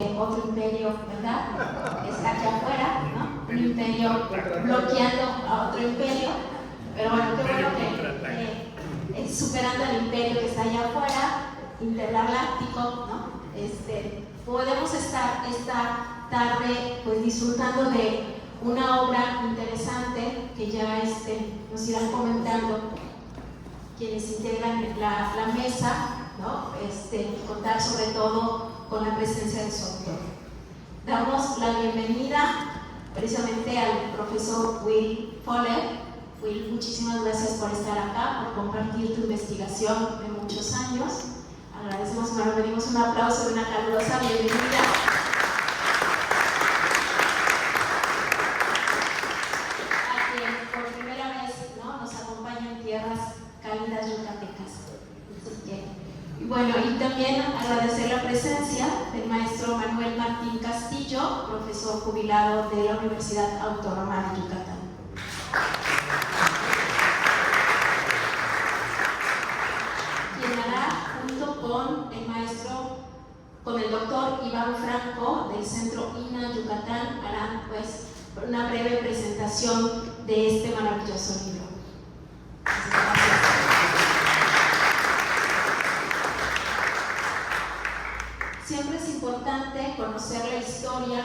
otro imperio, ¿verdad? Está aquí afuera, ¿no? Un imperio bloqueando a otro imperio, pero bueno, qué bueno que superando el imperio que está allá afuera, intergaláctico, ¿no? Podemos estar esta tarde pues disfrutando de una obra interesante que ya nos irán comentando quienes integran la mesa, ¿no? Contar sobre todo con la presencia de su autor. Damos la bienvenida precisamente al profesor Will Fuller. Will, muchísimas gracias por estar acá, por compartir tu investigación de muchos años. Agradecemos, nos pedimos un aplauso y una calurosa bienvenida. A quien por primera vez, ¿no?, nos acompaña en tierras cálidas yucatecas. Y bueno, y también agradecer la presencia del maestro Manuel Martín Castillo, profesor jubilado de la Universidad Autónoma de Yucatán. Quien hará, junto con el doctor Iván Franco del Centro INA Yucatán, harán pues una breve presentación de este maravilloso libro. Gracias. Siempre es importante conocer la historia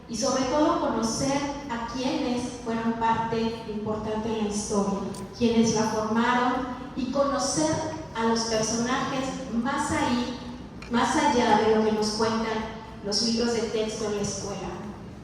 y sobre todo conocer a quienes fueron parte importante en la historia, quienes la formaron, y conocer a los personajes más allá de lo que nos cuentan los libros de texto en la escuela.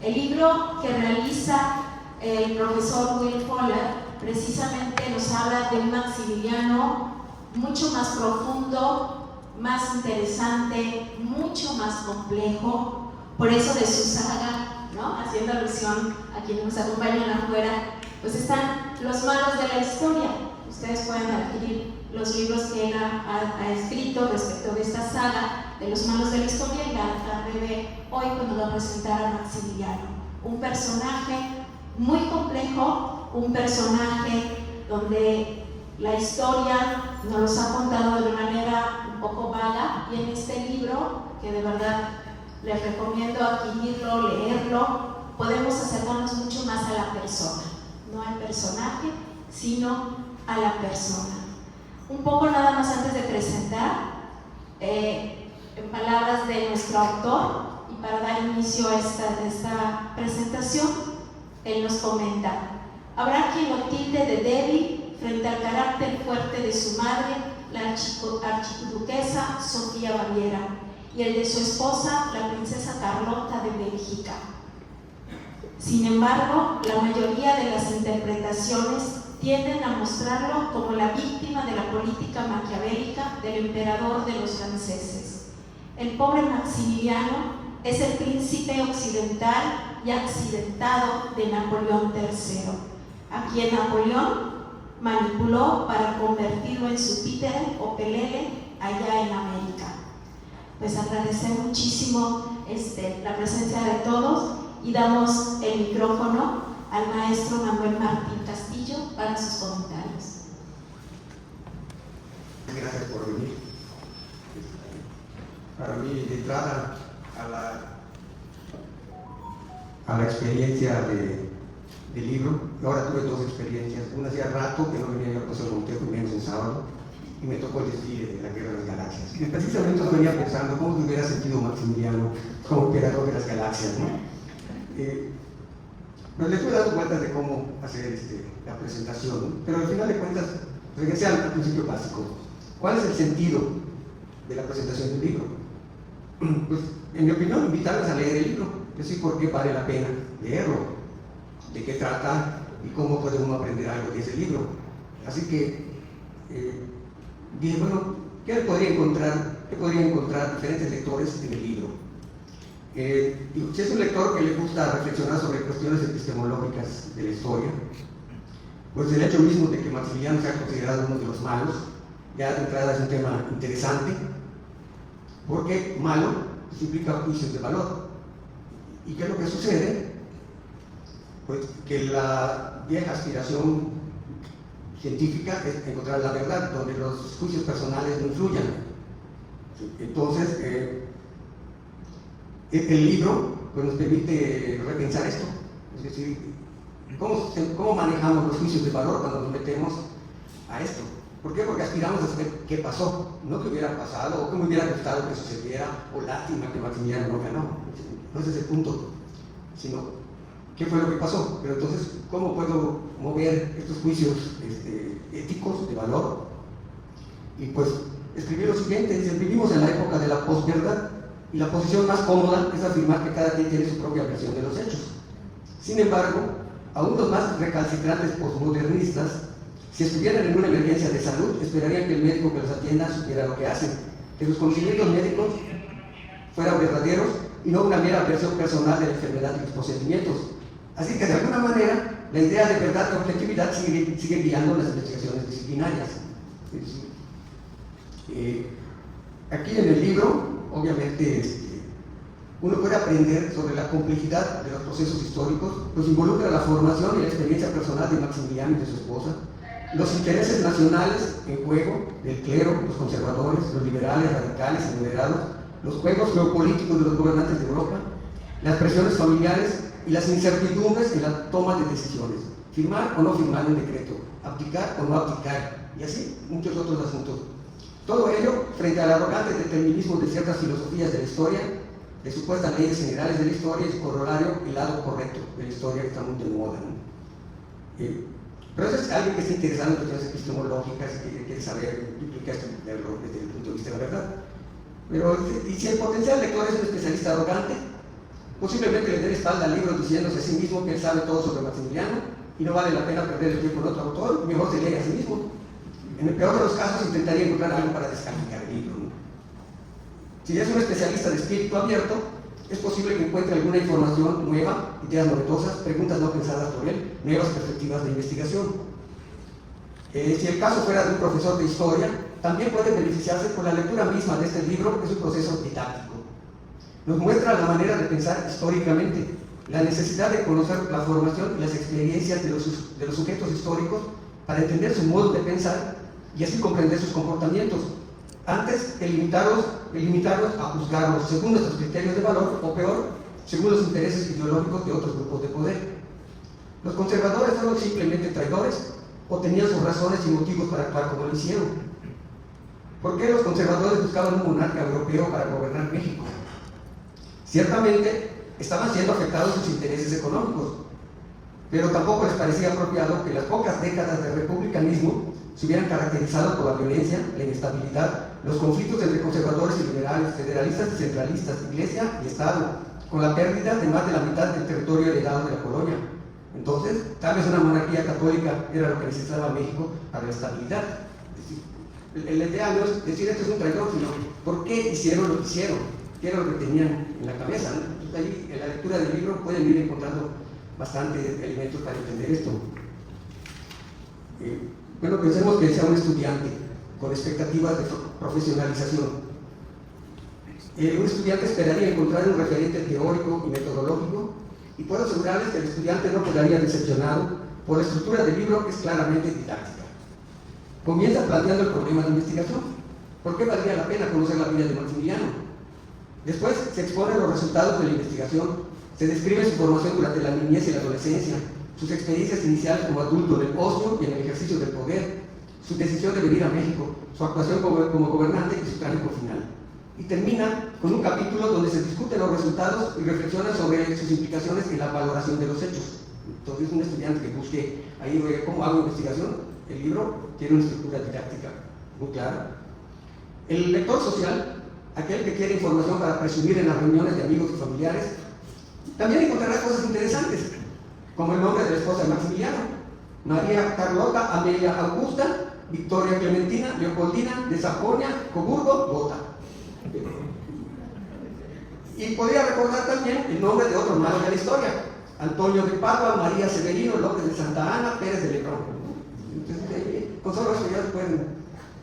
El libro que realiza el profesor Will Fuller precisamente nos habla de un Maximiliano mucho más profundo, más interesante, mucho más complejo. Por eso de su saga, ¿no?, haciendo alusión a quienes nos acompañan afuera, pues están los malos de la historia. Ustedes pueden adquirir los libros que él ha escrito respecto de esta saga de los malos de la historia, y la tarde de hoy cuando va a presentar a Maximiliano, un personaje muy complejo, un personaje donde la historia nos los ha contado de manera un poco vaga, y en este libro, que de verdad les recomiendo adquirirlo, leerlo, podemos acercarnos mucho más a la persona, no al personaje, sino a la persona. Un poco nada más antes de presentar, en palabras de nuestro autor, y para dar inicio a esta presentación, él nos comenta: habrá quien lo tilde de débil frente al carácter fuerte de su madre, la archiduquesa Sofía Baviera, y el de su esposa, la princesa Carlota de Bélgica. Sin embargo, la mayoría de las interpretaciones tienden a mostrarlo como la víctima de la política maquiavélica del emperador de los franceses. El pobre Maximiliano es el príncipe occidental y accidentado de Napoleón III, a quien Napoleón manipuló para convertirlo en su títere o pelele allá en América. Pues agradecer muchísimo la presencia de todos, y damos el micrófono al maestro Manuel Martín Castillo para sus comentarios. Gracias por venir. Para mí, de entrada a la experiencia del libro, ahora tuve dos experiencias. Una hacía rato que no venía yo a José Montejo, menos en sábado, y me tocó el desfile de la Guerra de las Galaxias. Y precisamente yo venía pensando cómo se hubiera sentido Maximiliano como emperador de las galaxias, ¿no? Pero le fui dando vueltas de cómo hacer la presentación, ¿no? Pero al final de cuentas, regresé al principio básico. ¿Cuál es el sentido de la presentación del libro? Pues, en mi opinión, invitarles a leer el libro, decir por qué vale la pena leerlo, de qué trata y cómo puede uno aprender algo de ese libro. Así que dije, bueno, ¿qué podría encontrar diferentes lectores en el libro? Si es un lector que le gusta reflexionar sobre cuestiones epistemológicas de la historia, pues el hecho mismo de que Maximiliano sea considerado uno de los malos, ya de entrada es un tema interesante, porque malo implica juicios de valor. ¿Y qué es lo que sucede? Pues que la vieja aspiración científica es encontrar la verdad, donde los juicios personales no influyan. Entonces, El libro pues, nos permite repensar esto, es decir, ¿cómo manejamos los juicios de valor cuando nos metemos a esto? ¿Por qué? Porque aspiramos a saber qué pasó, no qué hubiera pasado, o qué me hubiera gustado que sucediera, o lástima que Maximiliano no ganó. No ese es el punto, sino qué fue lo que pasó. Pero entonces, ¿cómo puedo mover estos juicios éticos de valor? Y pues escribí lo siguiente, dice: vivimos en la época de la posverdad, y la posición más cómoda es afirmar que cada quien tiene su propia versión de los hechos. Sin embargo, aún los más recalcitrantes posmodernistas, si estuvieran en una emergencia de salud, esperarían que el médico que los atienda supiera lo que hacen, que sus conocimientos médicos fueran verdaderos y no una mera versión personal de la enfermedad y los procedimientos. Así que de alguna manera, la idea de verdad y objetividad sigue guiando las investigaciones disciplinarias. Aquí en el libro, obviamente, uno puede aprender sobre la complejidad de los procesos históricos, pues involucra la formación y la experiencia personal de Maximiliano y de su esposa, los intereses nacionales en juego del clero, los conservadores, los liberales, radicales y moderados, los juegos geopolíticos de los gobernantes de Europa, las presiones familiares y las incertidumbres en la toma de decisiones, firmar o no firmar un decreto, aplicar o no aplicar, y así muchos otros asuntos. Todo ello frente al arrogante determinismo de ciertas filosofías de la historia, de supuestas leyes generales de la historia y su corolario, el lado correcto de la historia, que está muy de moda, ¿no? Pero eso es alguien que está interesado en cuestiones epistemológicas y que quiere saber, implica estudiarlo desde el punto de vista de la verdad. Pero si el potencial lector es un especialista arrogante, posiblemente le dé la espalda al libro diciéndose a sí mismo que él sabe todo sobre Maximiliano y no vale la pena perder el tiempo en otro autor, mejor se lee a sí mismo. En el peor de los casos intentaría encontrar algo para descalificar el libro, ¿no? Si es un especialista de espíritu abierto, es posible que encuentre alguna información nueva, ideas novedosas, preguntas no pensadas por él, nuevas perspectivas de investigación. Si el caso fuera de un profesor de historia, también puede beneficiarse por la lectura misma de este libro, que es un proceso didáctico. Nos muestra la manera de pensar históricamente, la necesidad de conocer la formación y las experiencias de los sujetos históricos para entender su modo de pensar y así comprender sus comportamientos, antes de limitarlos a juzgarlos según nuestros criterios de valor, o peor, según los intereses ideológicos de otros grupos de poder. Los conservadores fueron simplemente traidores o tenían sus razones y motivos para actuar como lo hicieron. ¿Por qué los conservadores buscaban un monarca europeo para gobernar México? Ciertamente estaban siendo afectados sus intereses económicos, pero tampoco les parecía apropiado que las pocas décadas de republicanismo se hubieran caracterizado por la violencia, la inestabilidad, los conflictos entre conservadores y liberales, federalistas y centralistas, iglesia y Estado, con la pérdida de más de la mitad del territorio heredado de la colonia. Entonces, tal vez una monarquía católica era lo que necesitaba México para la estabilidad. Es decir, la idea no es decir esto es un traidor, sino ¿por qué hicieron lo que hicieron? ¿Qué era lo que tenían en la cabeza? ¿No? Entonces, ahí, en la lectura del libro pueden ir encontrando bastantes elementos para entender esto. Bueno, pensemos que sea un estudiante con expectativas de profesionalización. Un estudiante esperaría encontrar un referente teórico y metodológico, y puedo asegurarles que el estudiante no quedaría decepcionado por la estructura del libro, que es claramente didáctica. Comienza planteando el problema de investigación. ¿Por qué valdría la pena conocer la vida de Maximiliano? Después se exponen los resultados de la investigación, se describe su formación durante la niñez y la adolescencia, sus experiencias iniciales como adulto en el ocio y en el ejercicio del poder, su decisión de venir a México, su actuación como gobernante y su trágico final. Y termina con un capítulo donde se discuten los resultados y reflexiona sobre sus implicaciones en la valoración de los hechos. Entonces, un estudiante que busque ahí cómo hago investigación, el libro tiene una estructura didáctica muy clara. El lector social, aquel que quiere información para presumir en las reuniones de amigos y familiares, también encontrará cosas interesantes, como el nombre de la esposa de Maximiliano: María Carlota Amelia Augusta Victoria Clementina Leopoldina de Sajonia Coburgo Gotha. Y podría recordar también el nombre de otros malos de la historia: Antonio de Padua, María Severino, López de Santa Ana, Pérez de Lebrón. Entonces, con solo eso ya pueden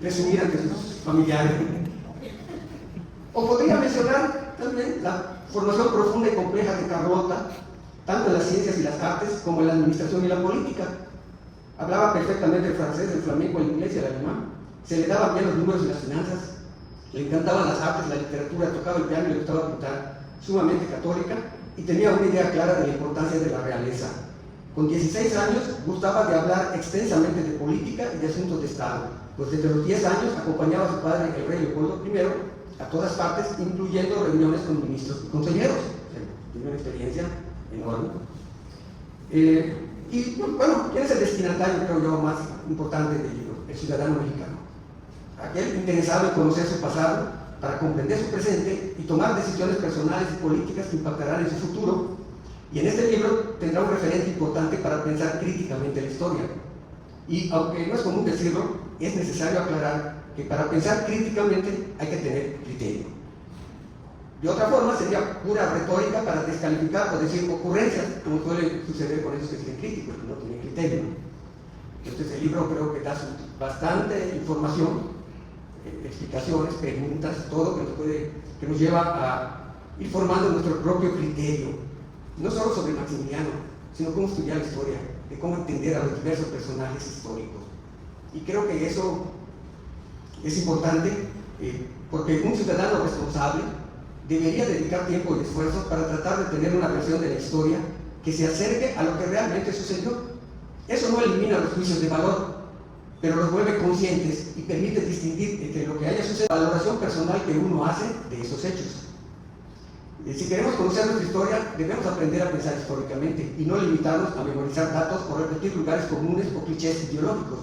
resumir ante sus familiares. O podría mencionar también la formación profunda y compleja de Carlota, tanto en las ciencias y las artes como en la administración y la política. Hablaba perfectamente el francés, el flamenco, el inglés y el alemán. Se le daban bien los números y las finanzas. Le encantaban las artes, la literatura, tocaba el piano y le gustaba pintar. sumamente católica y tenía una idea clara de la importancia de la realeza. Con 16 años gustaba de hablar extensamente de política y de asuntos de Estado, pues desde los 10 años acompañaba a su padre, el rey Leopoldo I, a todas partes, incluyendo reuniones con ministros y consejeros. Tiene una experiencia enorme. Y bueno, ¿quién es el destinatario, creo yo, más importante del libro? El ciudadano mexicano. Aquel interesado en conocer su pasado para comprender su presente y tomar decisiones personales y políticas que impactarán en su futuro. Y en este libro tendrá un referente importante para pensar críticamente la historia. Y aunque no es común decirlo, es necesario aclarar que para pensar críticamente hay que tener criterio. De otra forma sería pura retórica para descalificar o decir ocurrencias, como suele suceder con esos que siguen críticos, que no tienen criterio. Entonces el libro creo que da bastante información, explicaciones, preguntas, todo que nos lleva a ir formando nuestro propio criterio, no solo sobre Maximiliano, sino cómo estudiar la historia, de cómo entender a los diversos personajes históricos. Y creo que eso es importante porque un ciudadano responsable debería dedicar tiempo y esfuerzo para tratar de tener una versión de la historia que se acerque a lo que realmente sucedió. Eso no elimina los juicios de valor, pero los vuelve conscientes y permite distinguir entre lo que haya sucedido, la valoración personal que uno hace de esos hechos. Si queremos conocer nuestra historia, debemos aprender a pensar históricamente y no limitarnos a memorizar datos o repetir lugares comunes o clichés ideológicos.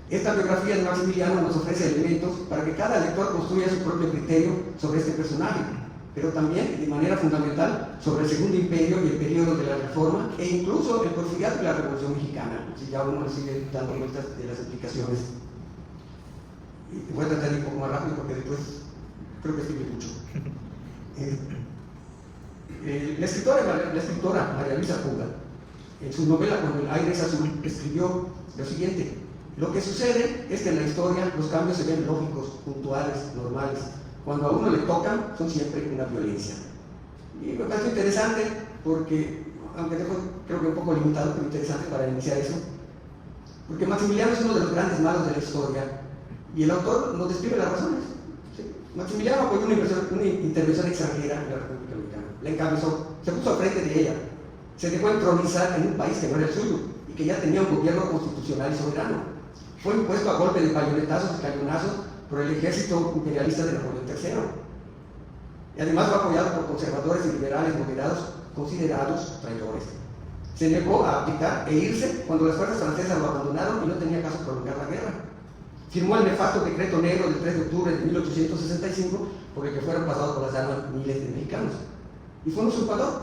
Esta biografía de Maximiliano nos ofrece elementos para que cada lector construya su propio criterio sobre este personaje, pero también, de manera fundamental, sobre el Segundo Imperio y el periodo de la Reforma e incluso el porfiriato y la Revolución Mexicana, si ya uno sigue dando vueltas de las explicaciones. Y voy a tratar de ir un poco más rápido porque después creo que escribe mucho. La escritora María Luisa Puga, en su novela Cuando el aire es azul, escribió lo siguiente: lo que sucede es que en la historia los cambios se ven lógicos, puntuales, normales. Cuando a uno le tocan, son siempre una violencia. Y me parece interesante porque, aunque creo que un poco limitado, pero interesante para iniciar eso, porque Maximiliano es uno de los grandes malos de la historia y el autor nos describe las razones. ¿Sí? Maximiliano apoyó una intervención extranjera en la República Mexicana, la encabezó, se puso al frente de ella, se dejó entronizar en un país que no era el suyo y que ya tenía un gobierno constitucional y soberano. Fue impuesto a golpe de bayonetazos y cañonazos por el ejército imperialista de Napoleón III. Y además fue apoyado por conservadores y liberales moderados considerados traidores. Se negó a abdicar e irse cuando las fuerzas francesas lo abandonaron y no tenía caso prolongar la guerra. Firmó el nefasto decreto negro del 3 de octubre de 1865 por el que fueron pasados por las armas miles de mexicanos. Y fue un usurpador.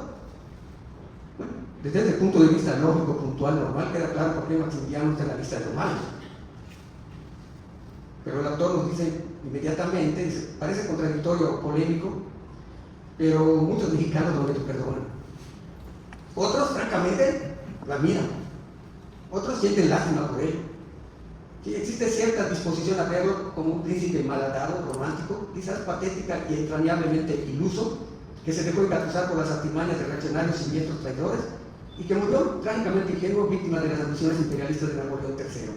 Bueno, desde el punto de vista lógico, puntual, normal, queda claro por qué Maximiliano está en la lista de los malos. Pero el autor nos dice inmediatamente, dice, parece contradictorio o polémico, pero muchos mexicanos no le perdonan. Otros, francamente, lo admiran. Otros sienten lástima por él. Sí, existe cierta disposición a verlo como un príncipe malhadado, romántico, quizás patética y entrañablemente iluso, que se dejó engatusar por las artimañas de reaccionarios y siniestros traidores, y que murió trágicamente ingenuo, víctima de las ambiciones imperialistas de Napoleón III.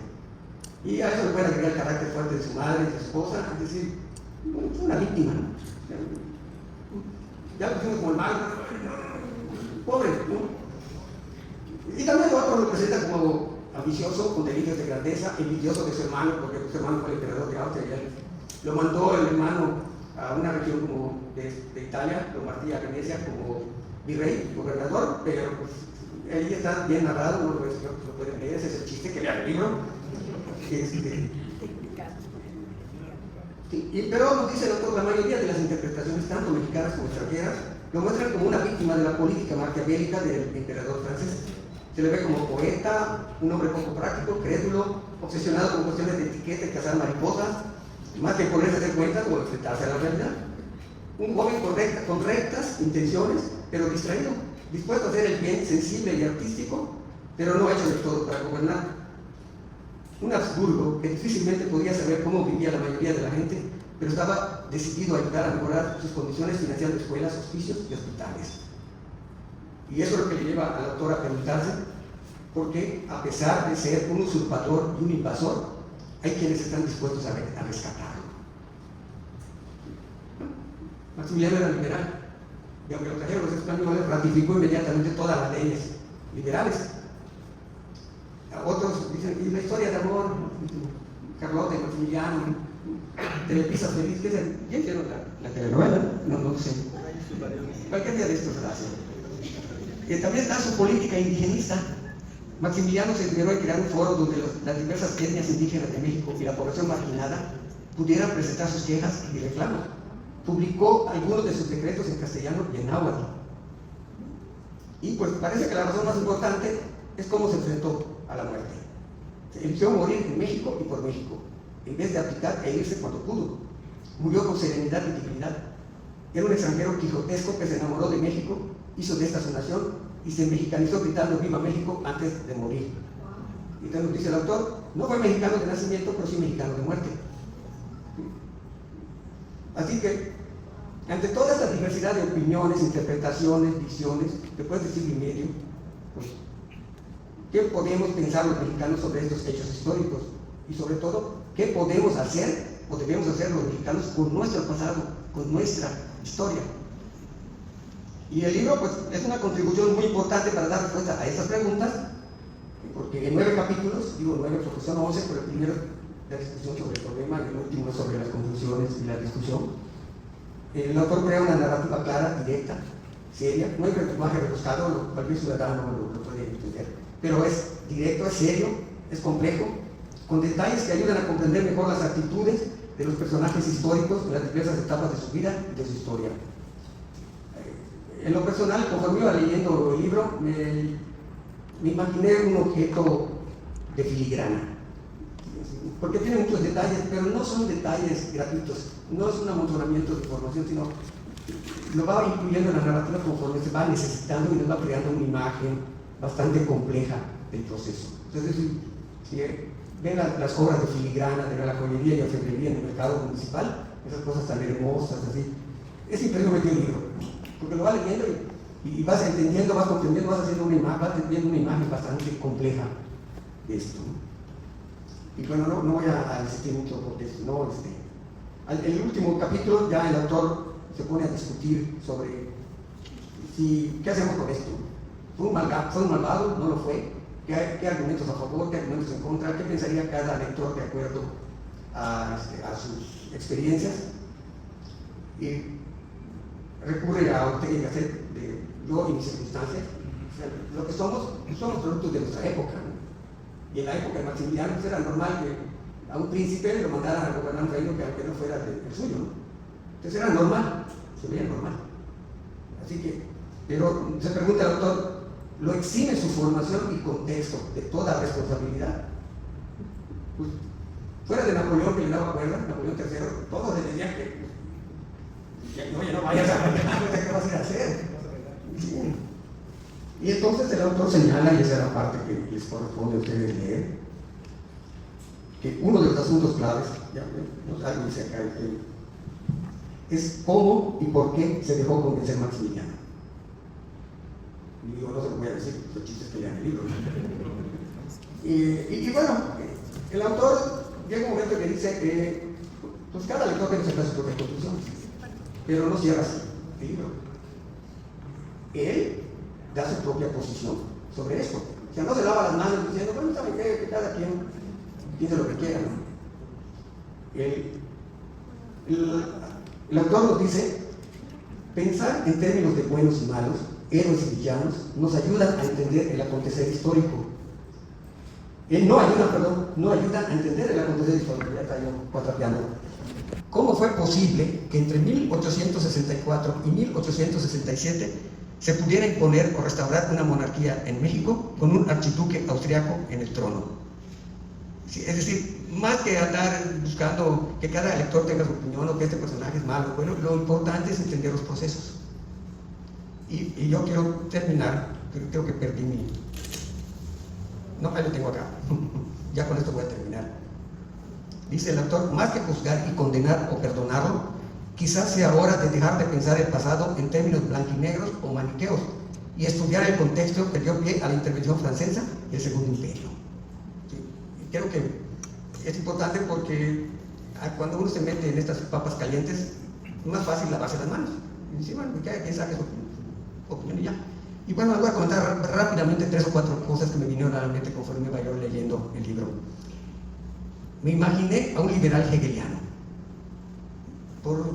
Y a eso le puede agregar el carácter fuerte de su madre y de su esposa, es decir, fue una víctima, ¿no? Ya lo pusimos como el mal, pobre, ¿no? Y también lo otro lo presenta como ambicioso, con delirios de grandeza, envidioso de su hermano, porque su hermano fue el emperador de Austria, y lo mandó el hermano a una región como de Italia, Lombardía, Venecia, como virrey, gobernador, pero pues ahí está bien narrado, uno lo pueden leer, ese es el chiste que vea el libro. Pero nos dice el autor, la mayoría de las interpretaciones, tanto mexicanas como extranjeras, lo muestran como una víctima de la política maquiavélica del emperador francés. Se le ve como poeta, un hombre poco práctico, crédulo, obsesionado con cuestiones de etiqueta y cazar mariposas, más que ponerse a hacer cuentas o enfrentarse a la realidad. Un joven con rectas intenciones, pero distraído, dispuesto a hacer el bien, sensible y artístico, pero no hecho del todo para gobernar. Un Habsburgo que difícilmente podía saber cómo vivía la mayoría de la gente, pero estaba decidido a ayudar a mejorar sus condiciones financiando escuelas, hospicios y hospitales. Y eso es lo que le lleva al autor a preguntarse por qué, a pesar de ser un usurpador y un invasor, hay quienes están dispuestos a rescatarlo. Maximiliano era liberal, y aunque lo trajeron los españoles, ratificó inmediatamente todas las leyes liberales. Otros dicen, y la historia de amor, Carlota y Maximiliano, Telepisa Feliz, ¿qué es el? ¿Ya hicieron la telenovela? No sé. Cualquier día de estos la hacen. También está su política indigenista. Maximiliano se esmeró en crear un foro donde las diversas etnias indígenas de México y la población marginada pudieran presentar sus quejas y reclamos. Publicó algunos de sus decretos en castellano y en náhuatl. Y pues parece que la razón más importante es cómo se enfrentó a la muerte. Se eligió morir en México y por México, en vez de abdicar e irse cuando pudo. Murió con serenidad y dignidad. Era un extranjero quijotesco que se enamoró de México, hizo de esta su nación y se mexicanizó gritando ¡Viva México! Antes de morir. Y entonces nos dice el autor, no fue mexicano de nacimiento, pero sí mexicano de muerte. Así que, ante toda esta diversidad de opiniones, interpretaciones, visiones, después de siglo y medio, pues, ¿qué podemos pensar los mexicanos sobre estos hechos históricos? Y sobre todo, ¿qué podemos hacer o debemos hacer los mexicanos con nuestro pasado, con nuestra historia? Y el libro pues, es una contribución muy importante para dar respuesta a estas preguntas, porque en 9 capítulos, digo 9 porque son 11, pero el primero la discusión sobre el problema y el último sobre las conclusiones y la discusión. El autor crea una narrativa clara, directa, seria, no hay lenguaje rebuscado, cualquier ciudadano lo puede entender, pero es directo, es serio, es complejo, con detalles que ayudan a comprender mejor las actitudes de los personajes históricos en las diversas etapas de su vida y de su historia. En lo personal, conforme iba leyendo el libro, me imaginé un objeto de filigrana, porque tiene muchos detalles, pero no son detalles gratuitos, no es un amontonamiento de información, sino lo va incluyendo en la narrativa conforme se va necesitando y nos va creando una imagen bastante compleja del proceso. Entonces, si ven las obras de filigrana, de la joyería y orfebrería en el mercado municipal, esas cosas tan hermosas, así, es impresionante el libro, porque lo vas leyendo y vas entendiendo, vas comprendiendo, vas haciendo una imagen, vas teniendo una imagen bastante compleja de esto. Y bueno, no voy a insistir mucho porque no, el último capítulo ya el autor se pone a discutir sobre qué hacemos con esto. ¿Fue un malvado? ¿No lo fue? ¿Qué argumentos a favor? ¿Qué argumentos en contra? ¿Qué pensaría cada lector de acuerdo a sus experiencias? Y recurre a Ortega y Gasset de yo y mis circunstancias. O sea, lo que somos productos de nuestra época, ¿no? Y en la época de Maximiliano pues era normal que a un príncipe lo mandaran a gobernar un reino que aunque no fuera el suyo, ¿no? Entonces era normal, se veía normal. Así que, pero se pregunta el autor, ¿lo exime su formación y contexto de toda responsabilidad? Pues, fuera de Napoleón que le daba cuerda, Napoleón III, todos le decían que no vayas a ver qué vas a ir a hacer. Sí. Y entonces el autor señala, y esa es la parte que les corresponde a ustedes leer, que uno de los asuntos claves, ya algo dice acá, es cómo y por qué se dejó convencer Maximiliano. Y digo, no se lo voy a decir, los chistes que lean el libro. Y bueno, el autor llega un momento que dice que pues cada lector debe sacar sus propias conclusiones, pero no cierra así el libro. Él da su propia posición sobre esto. O sea, no se lava las manos diciendo, bueno, ¿saben qué? Que cada quien piense lo que quiera, ¿no? El autor nos dice, pensar en términos de buenos y malos, héroes y villanos, nos ayudan a entender el acontecer histórico. No ayuda a entender el acontecer histórico. Ya está yo cuatrapeando. ¿Cómo fue posible que entre 1864 y 1867 se pudiera imponer o restaurar una monarquía en México con un archiduque austriaco en el trono? Sí, es decir, más que andar buscando que cada lector tenga su opinión o que este personaje es malo, bueno, lo importante es entender los procesos. Y yo quiero terminar, creo que perdí mi... No, ahí lo tengo acá. Ya con esto voy a terminar. Dice el autor, más que juzgar y condenar o perdonarlo, quizás sea hora de dejar de pensar el pasado en términos blanquinegros o maniqueos y estudiar el contexto que dio pie a la intervención francesa y el Segundo Imperio. ¿Sí? Y creo que es importante porque cuando uno se mete en estas papas calientes, es más fácil lavarse las manos. Y dice, bueno, ¿quién sabe su opinión? Y ya. Y bueno, les voy a comentar rápidamente 3 o 4 cosas que me vinieron a la mente conforme iba yo leyendo el libro. Me imaginé a un liberal hegeliano. Por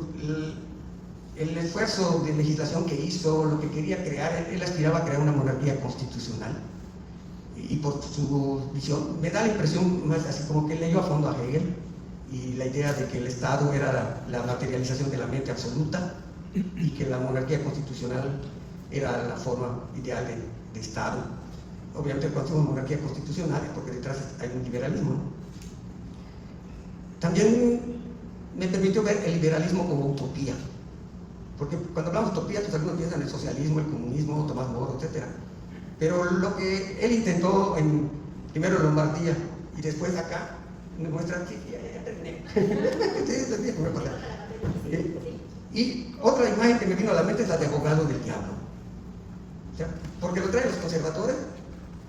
el esfuerzo de legislación que hizo, lo que quería crear, él aspiraba a crear una monarquía constitucional. Y por su visión, me da la impresión más así como que leyó a fondo a Hegel y la idea de que el Estado era la materialización de la mente absoluta y que la monarquía constitucional era la forma ideal de Estado. Obviamente cuando decimos monarquía constitucional es porque detrás hay un liberalismo, ¿no? También me permitió ver el liberalismo como utopía, porque cuando hablamos de utopía, pues algunos piensan en el socialismo, el comunismo, Tomás Moro, etc. Pero lo que él intentó primero en Lombardía y después acá, me muestra, sí, ya terminé. Y otra imagen que me vino a la mente es la de abogado del diablo. O sea, porque lo traen los conservadores,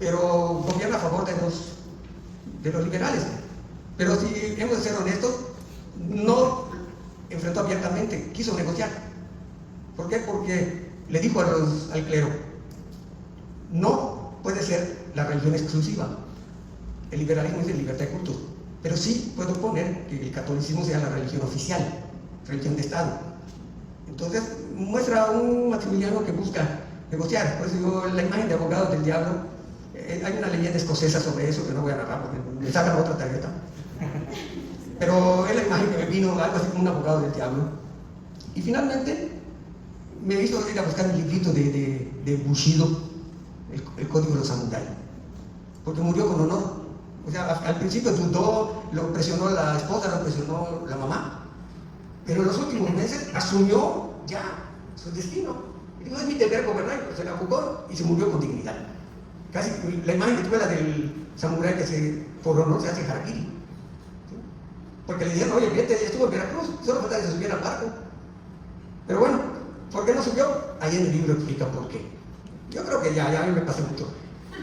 pero gobierna a favor de los liberales. Pero si hemos de ser honestos, no enfrentó abiertamente, quiso negociar. ¿Por qué? Porque le dijo al clero, no puede ser la religión exclusiva. El liberalismo es de libertad de cultos, pero sí puedo poner que el catolicismo sea la religión oficial, religión de Estado. Entonces muestra un Maximiliano que busca negociar. Por eso digo, la imagen de abogado del diablo, hay una leyenda escocesa sobre eso que no voy a narrar porque me sacan otra tarjeta. Pero es la imagen que me vino, algo así como un abogado del diablo. Y finalmente me hizo ir a buscar el librito de Bushido, el código de los samuráis, porque murió con honor. O sea, al principio dudó, lo presionó la esposa, lo presionó la mamá, pero en los últimos meses asumió ya su destino. Y dijo, es mi deber gobernar, pues se la jugó y se murió con dignidad. Casi la imagen que tuve la del samurái que por honor se hace harakiri. ¿Sí? Porque le dijeron, oye, fíjate, estuvo en Veracruz, solo falta que se subiera al barco. Pero bueno, ¿por qué no subió? Ahí en el libro explica por qué. Yo creo que ya a mí me pasé mucho.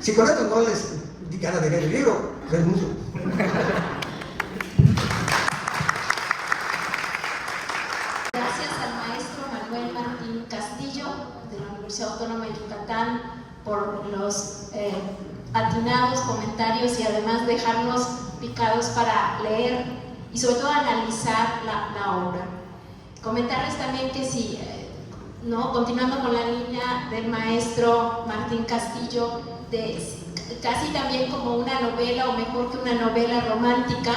Si con esto no les di ganas de leer el libro, renuncio. Gracias al maestro Manuel Martín Castillo de la Universidad Autónoma de Yucatán por los atinados comentarios y además dejarnos picados para leer y sobre todo analizar la obra. Comentarles también que si, continuando con la línea del maestro Martín Castillo, casi también como una novela o mejor que una novela romántica,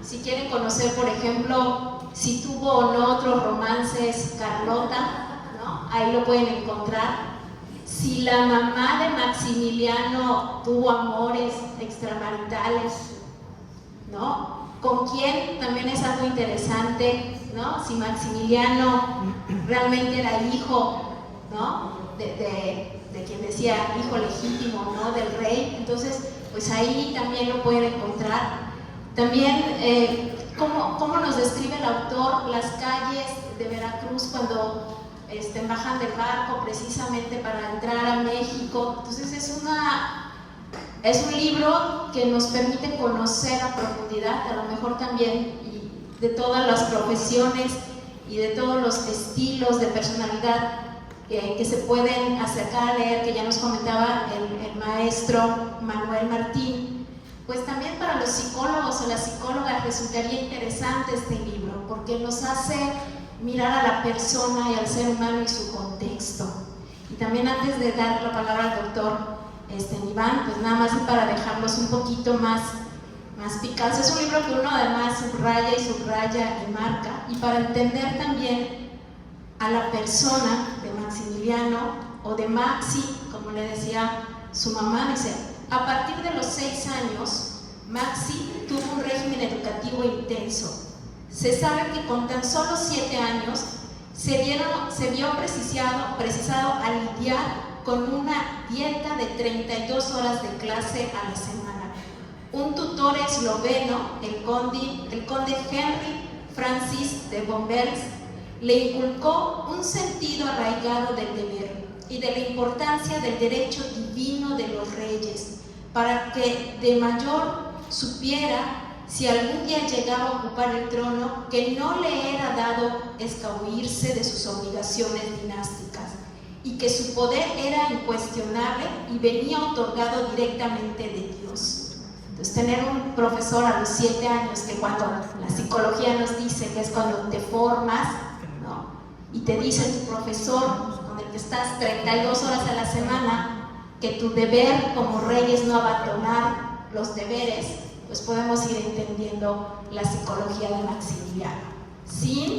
si quieren conocer, por ejemplo, si tuvo o no otros romances Carlota, ¿no? Ahí lo pueden encontrar. Si la mamá de Maximiliano tuvo amores extramaritales, ¿no? ¿Con quién? También es algo interesante, ¿no? Si Maximiliano realmente era hijo, ¿no? De quien decía hijo legítimo, ¿no? Del rey. Entonces, pues ahí también lo pueden encontrar. También, ¿cómo nos describe el autor las calles de Veracruz cuando bajan del barco precisamente para entrar a México? Entonces es un libro que nos permite conocer a profundidad, a lo mejor también de todas las profesiones y de todos los estilos de personalidad que se pueden acercar a leer, que ya nos comentaba el maestro Manuel Martín. Pues también para los psicólogos o las psicólogas resultaría interesante este libro, porque nos hace mirar a la persona y al ser humano y su contexto. Y también antes de dar la palabra al doctor Iván, pues nada más para dejarlos un poquito más picados. Es un libro que uno además subraya y marca, y para entender también a la persona de Maximiliano o de Maxi, como le decía su mamá, dice, a partir de los 6 años, Maxi tuvo un régimen educativo intenso. Se sabe que con tan solo 7 años se vio precisado a lidiar con una dieta de 32 horas de clase a la semana. Un tutor esloveno, el conde Henry Francis de Bombers, le inculcó un sentido arraigado del deber y de la importancia del derecho divino de los reyes, para que de mayor supiera si algún día llegaba a ocupar el trono, que no le era dado escabullirse de sus obligaciones dinásticas y que su poder era incuestionable y venía otorgado directamente de Dios. Entonces, tener un profesor a los 7 años, que cuando la psicología nos dice que es cuando te formas, ¿no? Y te dice tu profesor, con el que estás 32 horas a la semana, que tu deber como rey es no abandonar los deberes, pues podemos ir entendiendo la psicología de Maximiliano, sin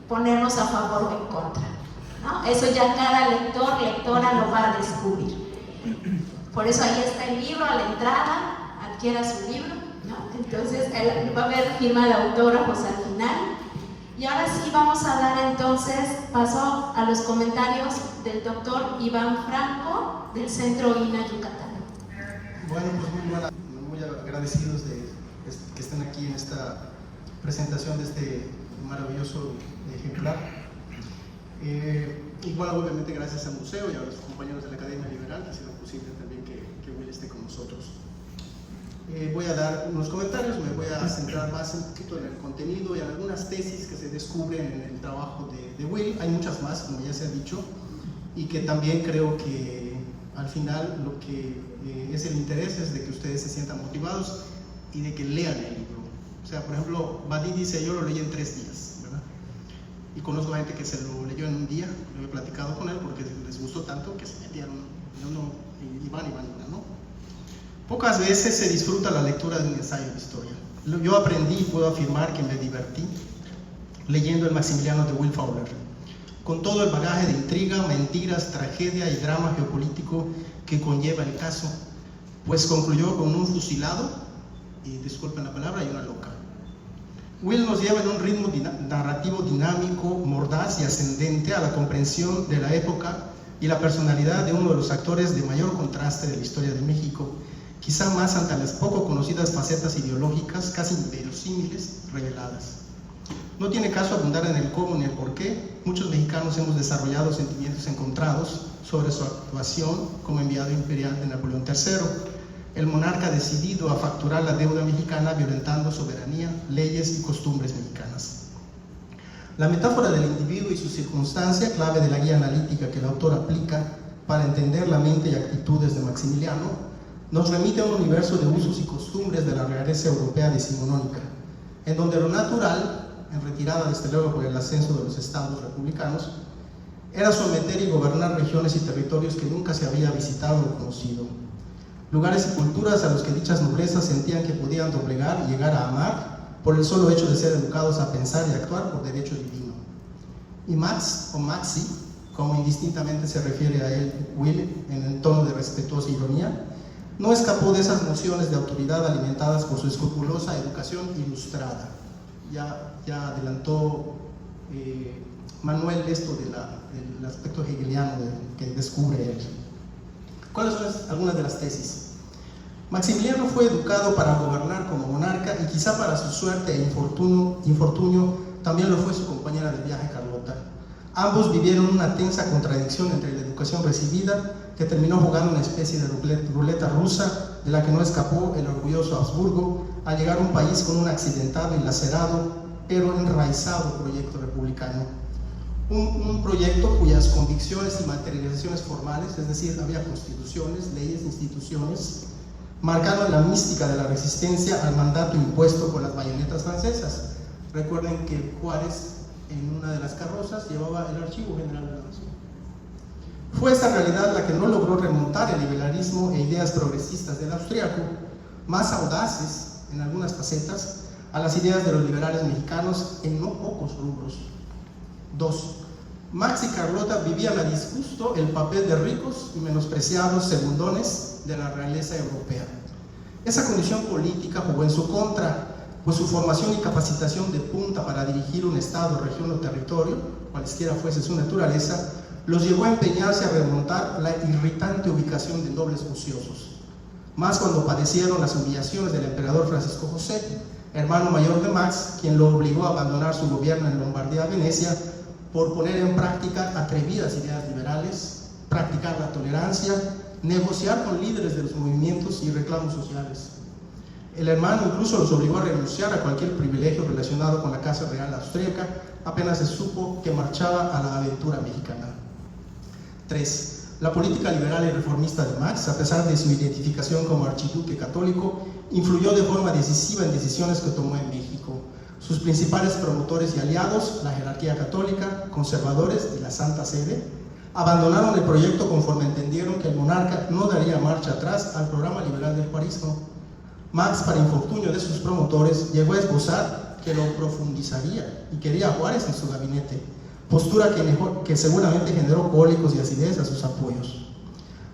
ponernos a favor o en contra, ¿no? Eso ya cada lector, lectora lo va a descubrir. Por eso ahí está el libro a la entrada, adquiera su libro, ¿no? Entonces va a haber firma de autógrafos al final. Y ahora sí vamos a dar entonces paso a los comentarios del doctor Iván Franco del Centro INA Yucatán. Bueno, pues muy agradecidos de que estén aquí en esta presentación de este maravilloso ejemplar. Igual obviamente gracias al museo y a los compañeros de la Academia Liberal que hicieron posible también que Will esté con nosotros. Voy a dar unos comentarios, me voy a centrar más un poquito en el contenido y en algunas tesis que se descubren en el trabajo de Will. Hay muchas más, como ya se ha dicho, y que también creo que al final lo que es el interés es de que ustedes se sientan motivados y de que lean el libro. O sea, por ejemplo, Badí dice, yo lo leí en 3 días, ¿verdad? Y conozco a gente que se lo leyó en un día, lo he platicado con él porque les gustó tanto que se metieron y van, ¿no? Pocas veces se disfruta la lectura de un ensayo de historia. Yo aprendí y puedo afirmar que me divertí leyendo el Maximiliano de Will Fowler, con todo el bagaje de intriga, mentiras, tragedia y drama geopolítico que conlleva el caso, pues concluyó con un fusilado, y disculpen la palabra, y una loca. Will nos lleva en un ritmo narrativo dinámico, mordaz y ascendente a la comprensión de la época y la personalidad de uno de los actores de mayor contraste de la historia de México, quizá más ante las poco conocidas facetas ideológicas, casi inverosímiles, reveladas. No tiene caso abundar en el cómo ni el por qué. Muchos mexicanos hemos desarrollado sentimientos encontrados sobre su actuación como enviado imperial de Napoleón III, el monarca decidido a facturar la deuda mexicana violentando soberanía, leyes y costumbres mexicanas. La metáfora del individuo y su circunstancia, clave de la guía analítica que el autor aplica para entender la mente y actitudes de Maximiliano, nos remite a un universo de usos y costumbres de la realeza europea decimonónica, en donde lo natural, en retirada desde luego por el ascenso de los estados republicanos, era someter y gobernar regiones y territorios que nunca se había visitado o conocido, lugares y culturas a los que dichas noblezas sentían que podían doblegar y llegar a amar por el solo hecho de ser educados a pensar y actuar por derecho divino. Y Max, o Maxi, como indistintamente se refiere a él Will en el tono de respetuosa ironía, no escapó de esas nociones de autoridad alimentadas por su escrupulosa educación ilustrada. Ya adelantó Manuel esto del aspecto hegeliano que descubre él. ¿Cuáles son algunas de las tesis? Maximiliano fue educado para gobernar como monarca y quizá para su suerte e infortunio también lo fue su compañera de viaje Carlota. Ambos vivieron una tensa contradicción entre la educación recibida, que terminó jugando una especie de ruleta rusa de la que no escapó el orgulloso Habsburgo, al llegar a un país con un accidentado y lacerado, pero enraizado proyecto republicano. Un proyecto cuyas convicciones y materializaciones formales, es decir, había constituciones, leyes, instituciones, marcaron la mística de la resistencia al mandato impuesto por las bayonetas francesas. Recuerden que Juárez, en una de las carrozas, llevaba el Archivo General de la Nación. Fue esta realidad la que no logró remontar el liberalismo e ideas progresistas del austríaco, más audaces en algunas facetas, a las ideas de los liberales mexicanos en no pocos rubros. 2. Max y Carlota vivían a disgusto el papel de ricos y menospreciados segundones de la realeza europea. Esa condición política jugó en su contra, pues su formación y capacitación de punta para dirigir un estado, región o territorio, cualesquiera fuese su naturaleza, los llevó a empeñarse a remontar la irritante ubicación de nobles ociosos. Más cuando padecieron las humillaciones del emperador Francisco José, hermano mayor de Max, quien lo obligó a abandonar su gobierno en Lombardía, Venecia, por poner en práctica atrevidas ideas liberales, practicar la tolerancia, negociar con líderes de los movimientos y reclamos sociales. El hermano incluso los obligó a renunciar a cualquier privilegio relacionado con la Casa Real Austríaca apenas se supo que marchaba a la aventura mexicana. 3. La política liberal y reformista de Max, a pesar de su identificación como archiduque católico, influyó de forma decisiva en decisiones que tomó en México. Sus principales promotores y aliados, la jerarquía católica, conservadores y la Santa Sede, abandonaron el proyecto conforme entendieron que el monarca no daría marcha atrás al programa liberal del juarismo. Max, para infortunio de sus promotores, llegó a esbozar que lo profundizaría y quería a Juárez en su gabinete, postura que seguramente generó cólicos y acidez a sus apoyos.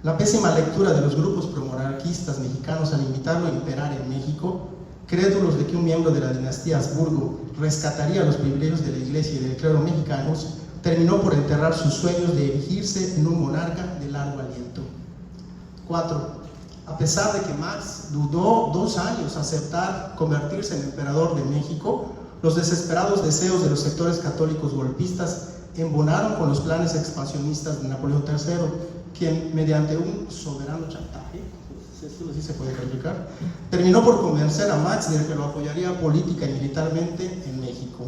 La pésima lectura de los grupos promonarquistas mexicanos al invitarlo a imperar en México, crédulos de que un miembro de la dinastía Habsburgo rescataría los privilegios de la iglesia y del clero mexicanos, terminó por enterrar sus sueños de erigirse en un monarca de largo aliento. 4. A pesar de que Max dudó 2 años aceptar convertirse en emperador de México, los desesperados deseos de los sectores católicos golpistas embonaron con los planes expansionistas de Napoleón III, quien, mediante un soberano chantaje, esto sí se puede calificar, terminó por convencer a Max de que lo apoyaría política y militarmente en México.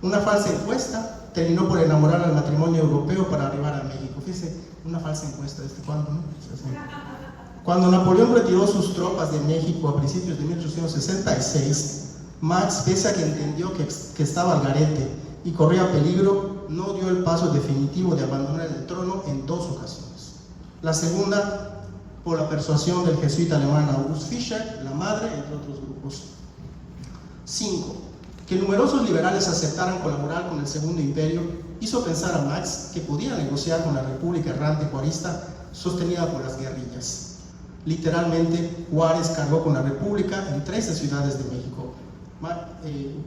Una falsa encuesta terminó por enamorar al matrimonio europeo para arribar a México. Fíjese, una falsa encuesta, ¿desde cuándo, no? Cuando Napoleón retiró sus tropas de México a principios de 1866, Max, pese a que entendió que estaba al garete y corría peligro, no dio el paso definitivo de abandonar el trono en 2 ocasiones. La segunda, por la persuasión del jesuita alemán August Fischer, la madre, entre otros grupos. 5. Que numerosos liberales aceptaran colaborar con el Segundo Imperio hizo pensar a Max que podía negociar con la República Errante Juarista sostenida por las guerrillas. Literalmente, Juárez cargó con la República en 13 ciudades de México.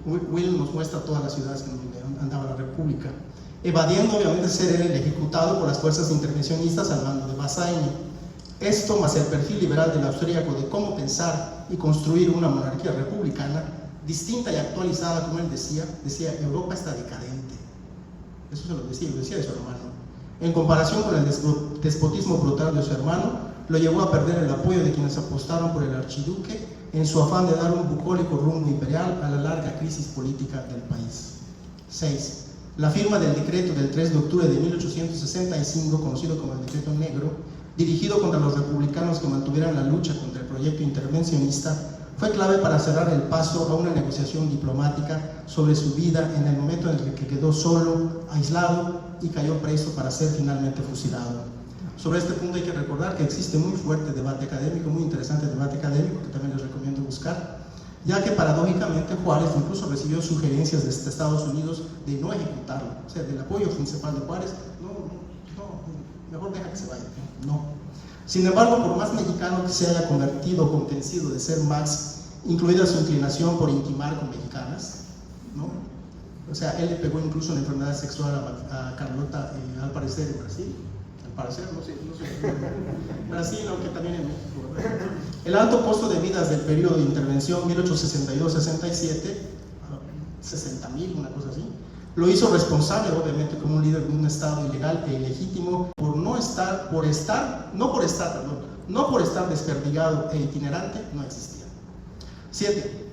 Will nos muestra todas las ciudades en donde andaba la República, evadiendo obviamente ser él el ejecutado por las fuerzas intervencionistas al mando de Bazaine. Esto, más el perfil liberal del austríaco de cómo pensar y construir una monarquía republicana, distinta y actualizada, como él decía, Europa está decadente. Eso se lo decía de su hermano. En comparación con el despotismo brutal de su hermano, lo llevó a perder el apoyo de quienes apostaron por el archiduque en su afán de dar un bucólico rumbo imperial a la larga crisis política del país. 6. La firma del decreto del 3 de octubre de 1865, conocido como el Decreto Negro, dirigido contra los republicanos que mantuvieran la lucha contra el proyecto intervencionista, fue clave para cerrar el paso a una negociación diplomática sobre su vida en el momento en el que quedó solo, aislado y cayó preso para ser finalmente fusilado. Sobre este punto hay que recordar que existe muy fuerte debate académico, muy interesante debate académico, que también les recomiendo buscar, ya que paradójicamente Juárez incluso recibió sugerencias desde Estados Unidos de no ejecutarlo, o sea, del apoyo principal de Juárez, mejor deja que se vaya, no. Sin embargo, por más mexicano que se haya convertido o convencido de ser Max, incluida su inclinación por intimar con mexicanas, ¿no? O sea, él le pegó incluso una enfermedad sexual a Carlota, al parecer en Brasil. Parecer, no sé, Brasil, aunque también en México, ¿verdad? El alto costo de vidas del periodo de intervención 1862-67, 60,000, una cosa así, lo hizo responsable, obviamente, como un líder de un estado ilegal e ilegítimo por estar desperdigado e itinerante, no existía. 7.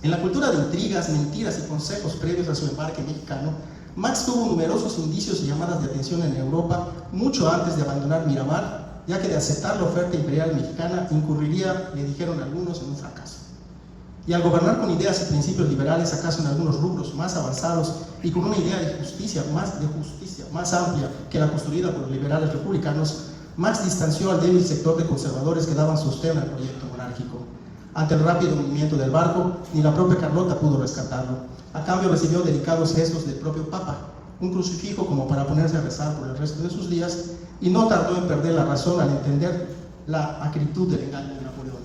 En la cultura de intrigas, mentiras y consejos previos a su embarque mexicano, Max tuvo numerosos indicios y llamadas de atención en Europa mucho antes de abandonar Miramar, ya que de aceptar la oferta imperial mexicana incurriría, le dijeron algunos, en un fracaso. Y al gobernar con ideas y principios liberales, acaso en algunos rubros más avanzados y con una idea de justicia más amplia que la construida por los liberales republicanos, Max distanció al débil sector de conservadores que daban sostén al proyecto monárquico. Ante el rápido movimiento del barco, ni la propia Carlota pudo rescatarlo. A cambio recibió delicados gestos del propio Papa, un crucifijo como para ponerse a rezar por el resto de sus días, y no tardó en perder la razón al entender la acritud del engaño de Napoleón.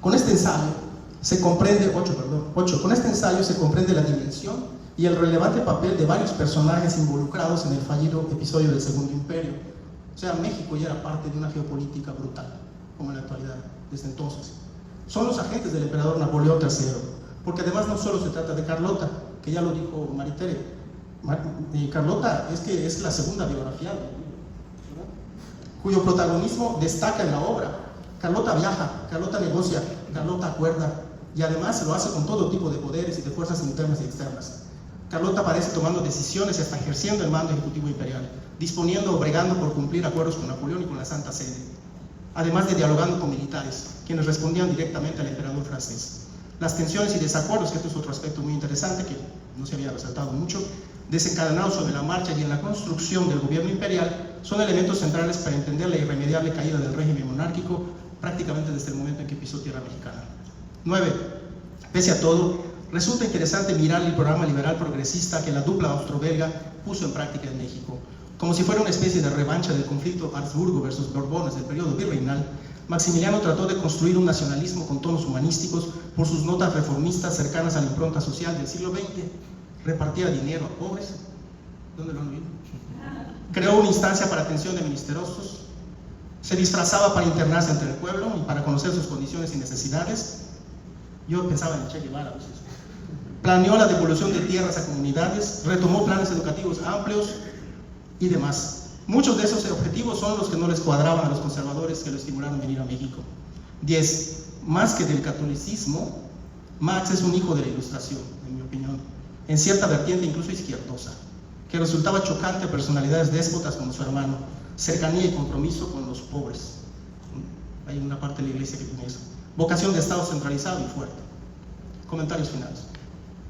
Con este ensayo se comprende, con este ensayo se comprende la dimensión y el relevante papel de varios personajes involucrados en el fallido episodio del Segundo Imperio. O sea, México ya era parte de una geopolítica brutal, como en la actualidad, desde entonces. Son los agentes del emperador Napoleón III, porque además no solo se trata de Carlota, que ya lo dijo Maritere. Carlota es la segunda biografía, ¿verdad? Cuyo protagonismo destaca en la obra, Carlota viaja, Carlota negocia, Carlota acuerda, y además lo hace con todo tipo de poderes y de fuerzas internas y externas. Carlota aparece tomando decisiones y hasta ejerciendo el mando ejecutivo imperial, disponiendo o bregando por cumplir acuerdos con Napoleón y con la Santa Sede, además de dialogando con militares, quienes respondían directamente al emperador francés. Las tensiones y desacuerdos, que esto es otro aspecto muy interesante que no se había resaltado mucho, desencadenados sobre la marcha y en la construcción del gobierno imperial, son elementos centrales para entender la irremediable caída del régimen monárquico prácticamente desde el momento en que pisó tierra mexicana. 9. Pese a todo, resulta interesante mirar el programa liberal progresista que la dupla austro-belga puso en práctica en México. Como si fuera una especie de revancha del conflicto Habsburgo versus Borbones del periodo virreinal, Maximiliano trató de construir un nacionalismo con tonos humanísticos por sus notas reformistas cercanas a la impronta social del siglo XX. Repartía dinero a pobres. ¿Dónde lo han oído? Creó una instancia para atención de menesterosos. Se disfrazaba para internarse entre el pueblo y para conocer sus condiciones y necesidades. Yo pensaba en Che Guevara a veces. Planeó la devolución de tierras a comunidades, retomó planes educativos amplios y demás. Muchos de esos objetivos son los que no les cuadraban a los conservadores que lo estimularon a venir a México. 10. Más que del catolicismo, Max es un hijo de la Ilustración, en mi opinión, en cierta vertiente incluso izquierdosa, que resultaba chocante a personalidades déspotas como su hermano, cercanía y compromiso con los pobres. Hay una parte de la iglesia que tiene eso. Vocación de Estado centralizado y fuerte. Comentarios finales.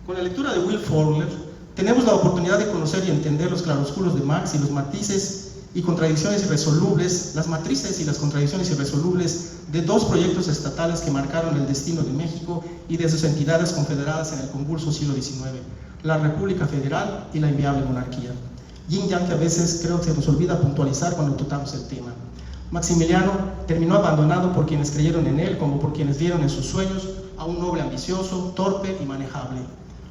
Con la lectura de Will Fowler, tenemos la oportunidad de conocer y entender los claroscuros de Marx y los matices y contradicciones irresolubles, las matrices y las contradicciones irresolubles de dos proyectos estatales que marcaron el destino de México y de sus entidades confederadas en el convulso siglo XIX, la República Federal y la inviable monarquía. Yin yang que a veces creo que se nos olvida puntualizar cuando tratamos el tema. Maximiliano terminó abandonado por quienes creyeron en él como por quienes vieron en sus sueños a un noble ambicioso, torpe y manejable.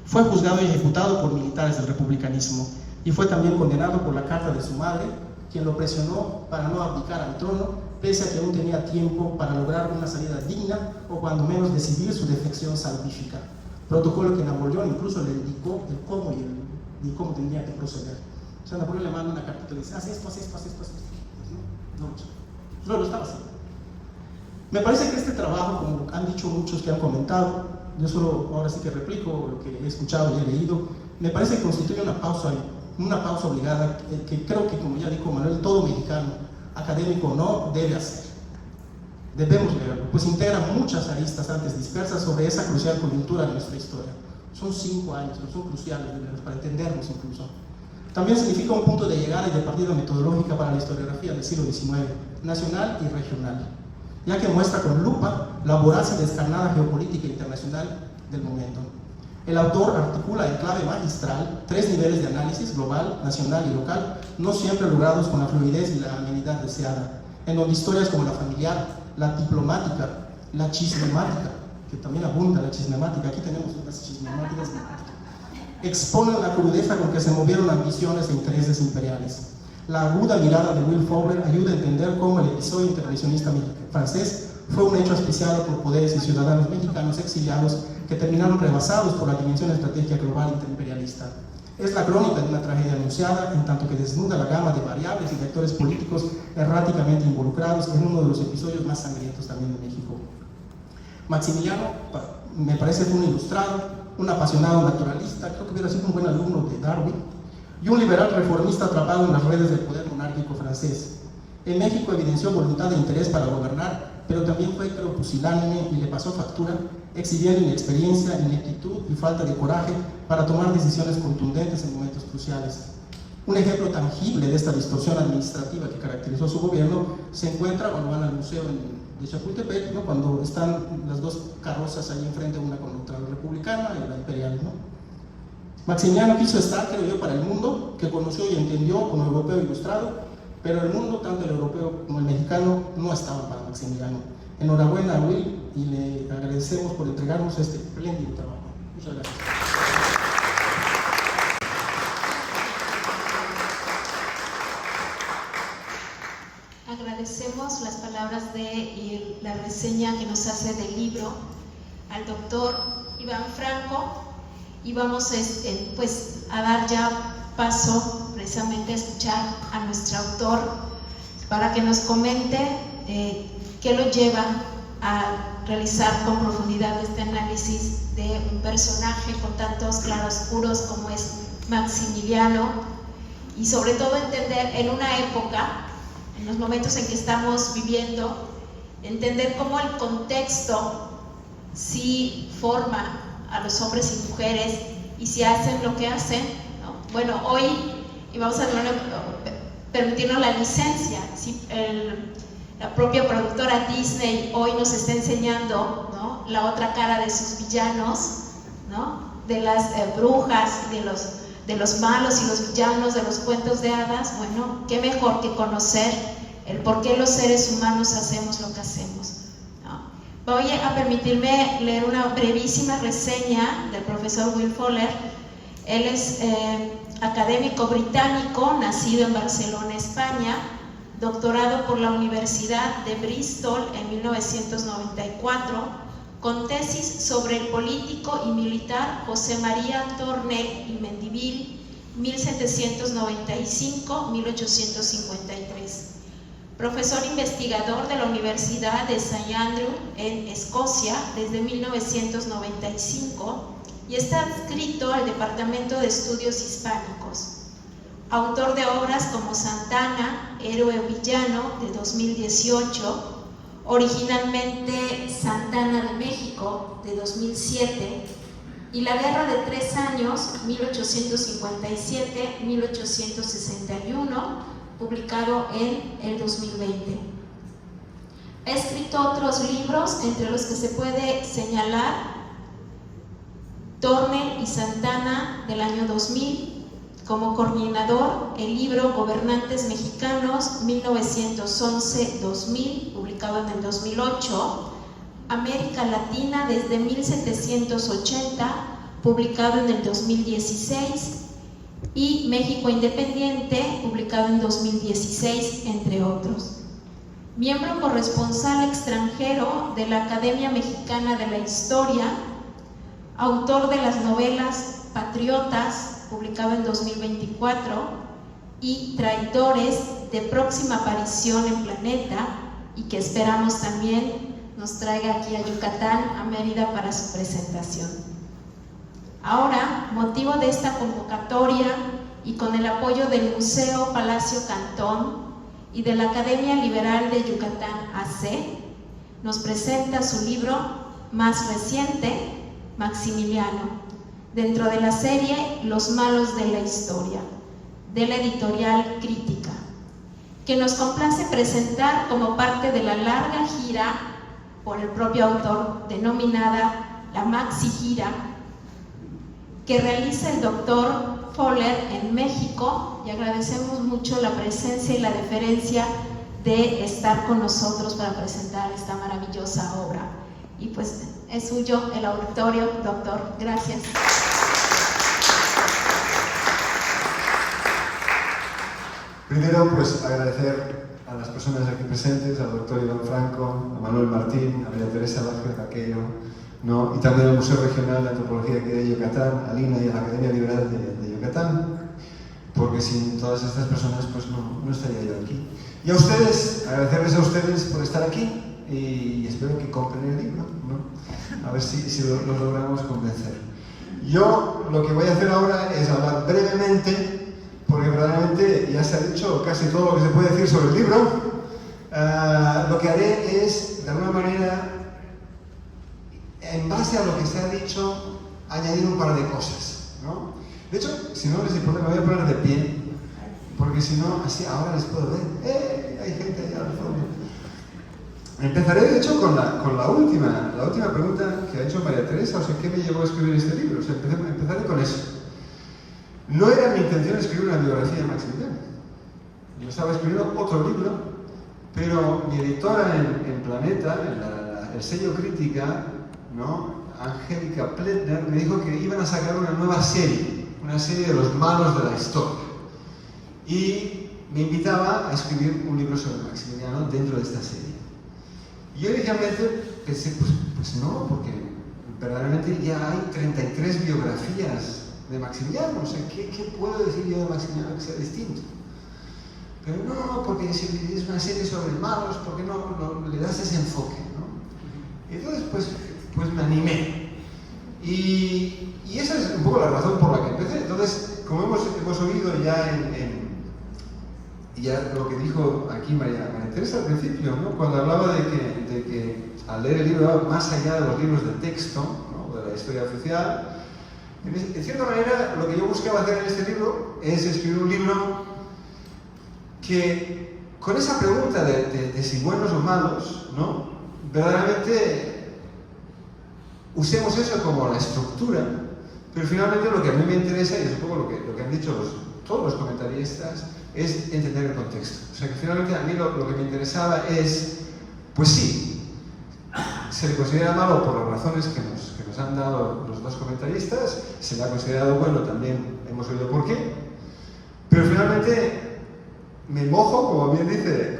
Fue juzgado y ejecutado por militares del republicanismo y fue también condenado por la carta de su madre, quien lo presionó para no abdicar al trono, pese a que aún tenía tiempo para lograr una salida digna o cuando menos decidir su defección salvífica. Protocolo que Napoleón incluso le indicó el cómo y cómo tendría que proceder. O sea, Napoleón le manda una carta que le dice, haz esto. No lo estaba haciendo. Me parece que este trabajo, como han dicho muchos que han comentado, yo solo ahora sí que replico lo que he escuchado y he leído, me parece que constituye una pausa obligada que creo que, como ya dijo Manuel, todo mexicano, académico o no, debe hacer. Debemos leerlo, pues integra muchas aristas antes dispersas sobre esa crucial coyuntura de nuestra historia. Son 5 años, pero son cruciales para entendernos incluso. También significa un punto de llegada y de partida metodológica para la historiografía del siglo XIX, nacional y regional, ya que muestra con lupa la voraz y descarnada geopolítica internacional del momento. El autor articula en clave magistral 3 niveles de análisis, global, nacional y local, no siempre logrados con la fluidez y la amenidad deseada, en donde historias como la familiar, la diplomática, la chismemática, que también abunda la chismemática, aquí tenemos unas chismemáticas, exponen la crudeza con que se movieron ambiciones e intereses imperiales. La aguda mirada de Will Fowler ayuda a entender cómo el episodio intervencionista francés fue un hecho auspiciado por poderes y ciudadanos mexicanos exiliados que terminaron rebasados por la dimensión estratégica global interimperialista. Es la crónica de una tragedia anunciada, en tanto que desnuda la gama de variables y de actores políticos erráticamente involucrados en uno de los episodios más sangrientos también de México. Maximiliano me parece un ilustrado, un apasionado naturalista, creo que hubiera sido un buen alumno de Darwin, y un liberal reformista atrapado en las redes del poder monárquico francés. En México evidenció voluntad e interés para gobernar, pero también fue, creo, pusilánime y le pasó factura, exhibiendo inexperiencia, ineptitud y falta de coraje para tomar decisiones contundentes en momentos cruciales. Un ejemplo tangible de esta distorsión administrativa que caracterizó su gobierno se encuentra cuando van al museo de Chapultepec, ¿no? Cuando están las dos carrozas ahí enfrente, una con otra, la republicana y la imperial, ¿no? Maximiliano quiso estar, creo yo, para el mundo, que conoció y entendió como europeo ilustrado, pero el mundo, tanto el europeo como el mexicano, no estaban para Maximiliano. Enhorabuena a Will y le agradecemos por entregarnos este espléndido trabajo. Muchas gracias. Agradecemos las palabras y la reseña que nos hace del libro al doctor Iván Franco y vamos pues, a dar ya paso precisamente a escuchar a nuestro autor para que nos comente ¿Qué lo lleva a realizar con profundidad este análisis de un personaje con tantos claroscuros como es Maximiliano? Y sobre todo entender en una época, en los momentos en que estamos viviendo, entender cómo el contexto sí forma a los hombres y mujeres y si hacen lo que hacen, ¿no? Bueno, hoy, y vamos a permitirnos la licencia, ¿sí? La propia productora Disney hoy nos está enseñando, ¿no?, la otra cara de sus villanos, ¿no?, de las brujas, de los malos y los villanos de los cuentos de hadas. Bueno, qué mejor que conocer el por qué los seres humanos hacemos lo que hacemos, ¿no? Voy a permitirme leer una brevísima reseña del profesor Will Fowler. Él es académico británico, nacido en Barcelona, España, doctorado por la Universidad de Bristol en 1994, con tesis sobre el político y militar José María Tornel y Mendivil, 1795-1853. Profesor investigador de la Universidad de St. Andrew en Escocia desde 1995 y está adscrito al Departamento de Estudios Hispánicos. Autor de obras como Santana, Héroe o Villano, de 2018, originalmente Santana de México, de 2007, y La Guerra de 3 Años, 1857-1861, publicado en el 2020. Ha escrito otros libros, entre los que se puede señalar Tornel y Santana, del año 2000, como coordinador el libro Gobernantes Mexicanos 1911-2000, publicado en el 2008, América Latina desde 1780, publicado en el 2016, y México Independiente, publicado en 2016, entre otros. Miembro corresponsal extranjero de la Academia Mexicana de la Historia, autor de las novelas Patriotas, publicado en 2024, y Traidores, de próxima aparición en Planeta, y que esperamos también nos traiga aquí a Yucatán, a Mérida, para su presentación. Ahora, motivo de esta convocatoria y con el apoyo del Museo Palacio Cantón y de la Academia Liberal de Yucatán AC, nos presenta su libro más reciente, Maximiliano, dentro de la serie Los Malos de la Historia, de la editorial Crítica, que nos complace presentar como parte de la larga gira por el propio autor, denominada la Maxi Gira, que realiza el doctor Fowler en México, y agradecemos mucho la presencia y la deferencia de estar con nosotros para presentar esta maravillosa obra. Y pues es suyo el auditorio, doctor. Gracias. Primero, pues agradecer a las personas aquí presentes, al doctor Iván Franco, a Manuel Martín, a María Teresa Vázquez Vaqueiro, ¿no?, y también al Museo Regional de Antropología aquí de Yucatán, a Lina y a la Academia Liberal de Yucatán, porque sin todas estas personas pues no estaría yo aquí. Y a ustedes, agradecerles a ustedes por estar aquí y espero que compren el libro, ¿no? A ver si lo logramos convencer. Yo lo que voy a hacer ahora es hablar brevemente, porque verdaderamente ya se ha dicho casi todo lo que se puede decir sobre el libro. Lo que haré es, de alguna manera, en base a lo que se ha dicho, añadir un par de cosas, ¿no? De hecho, si no les importa, me voy a poner de pie, porque si no, así ahora les puedo ver. Hay gente allá al fondo. Empezaré, de hecho, con la última pregunta que ha hecho María Teresa, o sea, ¿qué me llevó a escribir este libro? O sea, empezaré con eso. No era mi intención escribir una biografía de Maximiliano. Yo estaba escribiendo otro libro, pero mi editora en Planeta, el sello Crítica, ¿no?, Angélica Pletner, me dijo que iban a sacar una nueva serie, una serie de los malos de la historia. Y me invitaba a escribir un libro sobre Maximiliano dentro de esta serie. Y yo inicialmente pensé, pues no, porque verdaderamente ya hay 33 biografías de Maximiliano, o sea, ¿qué puedo decir yo de Maximiliano que sea distinto? Pero no, porque si es una serie sobre malos, ¿por qué no le das ese enfoque, ¿no? Y entonces, pues me animé. Y esa es un poco la razón por la que empecé. Entonces, como hemos oído ya lo que dijo aquí María Teresa al principio, ¿no? Cuando hablaba de que al leer el libro, más allá de los libros de texto, ¿no? De la historia oficial, en cierta manera lo que yo buscaba hacer en este libro es escribir un libro que, con esa pregunta de si buenos o malos, ¿no? Verdaderamente usemos eso como la estructura, pero finalmente lo que a mí me interesa, y es un poco lo que han dicho todos los comentaristas, es entender el contexto. O sea que finalmente a mí lo que me interesaba es, pues sí, se le considera malo por las razones que nos han dado los dos comentaristas, se le ha considerado bueno, también hemos oído por qué, pero finalmente me mojo, como bien dice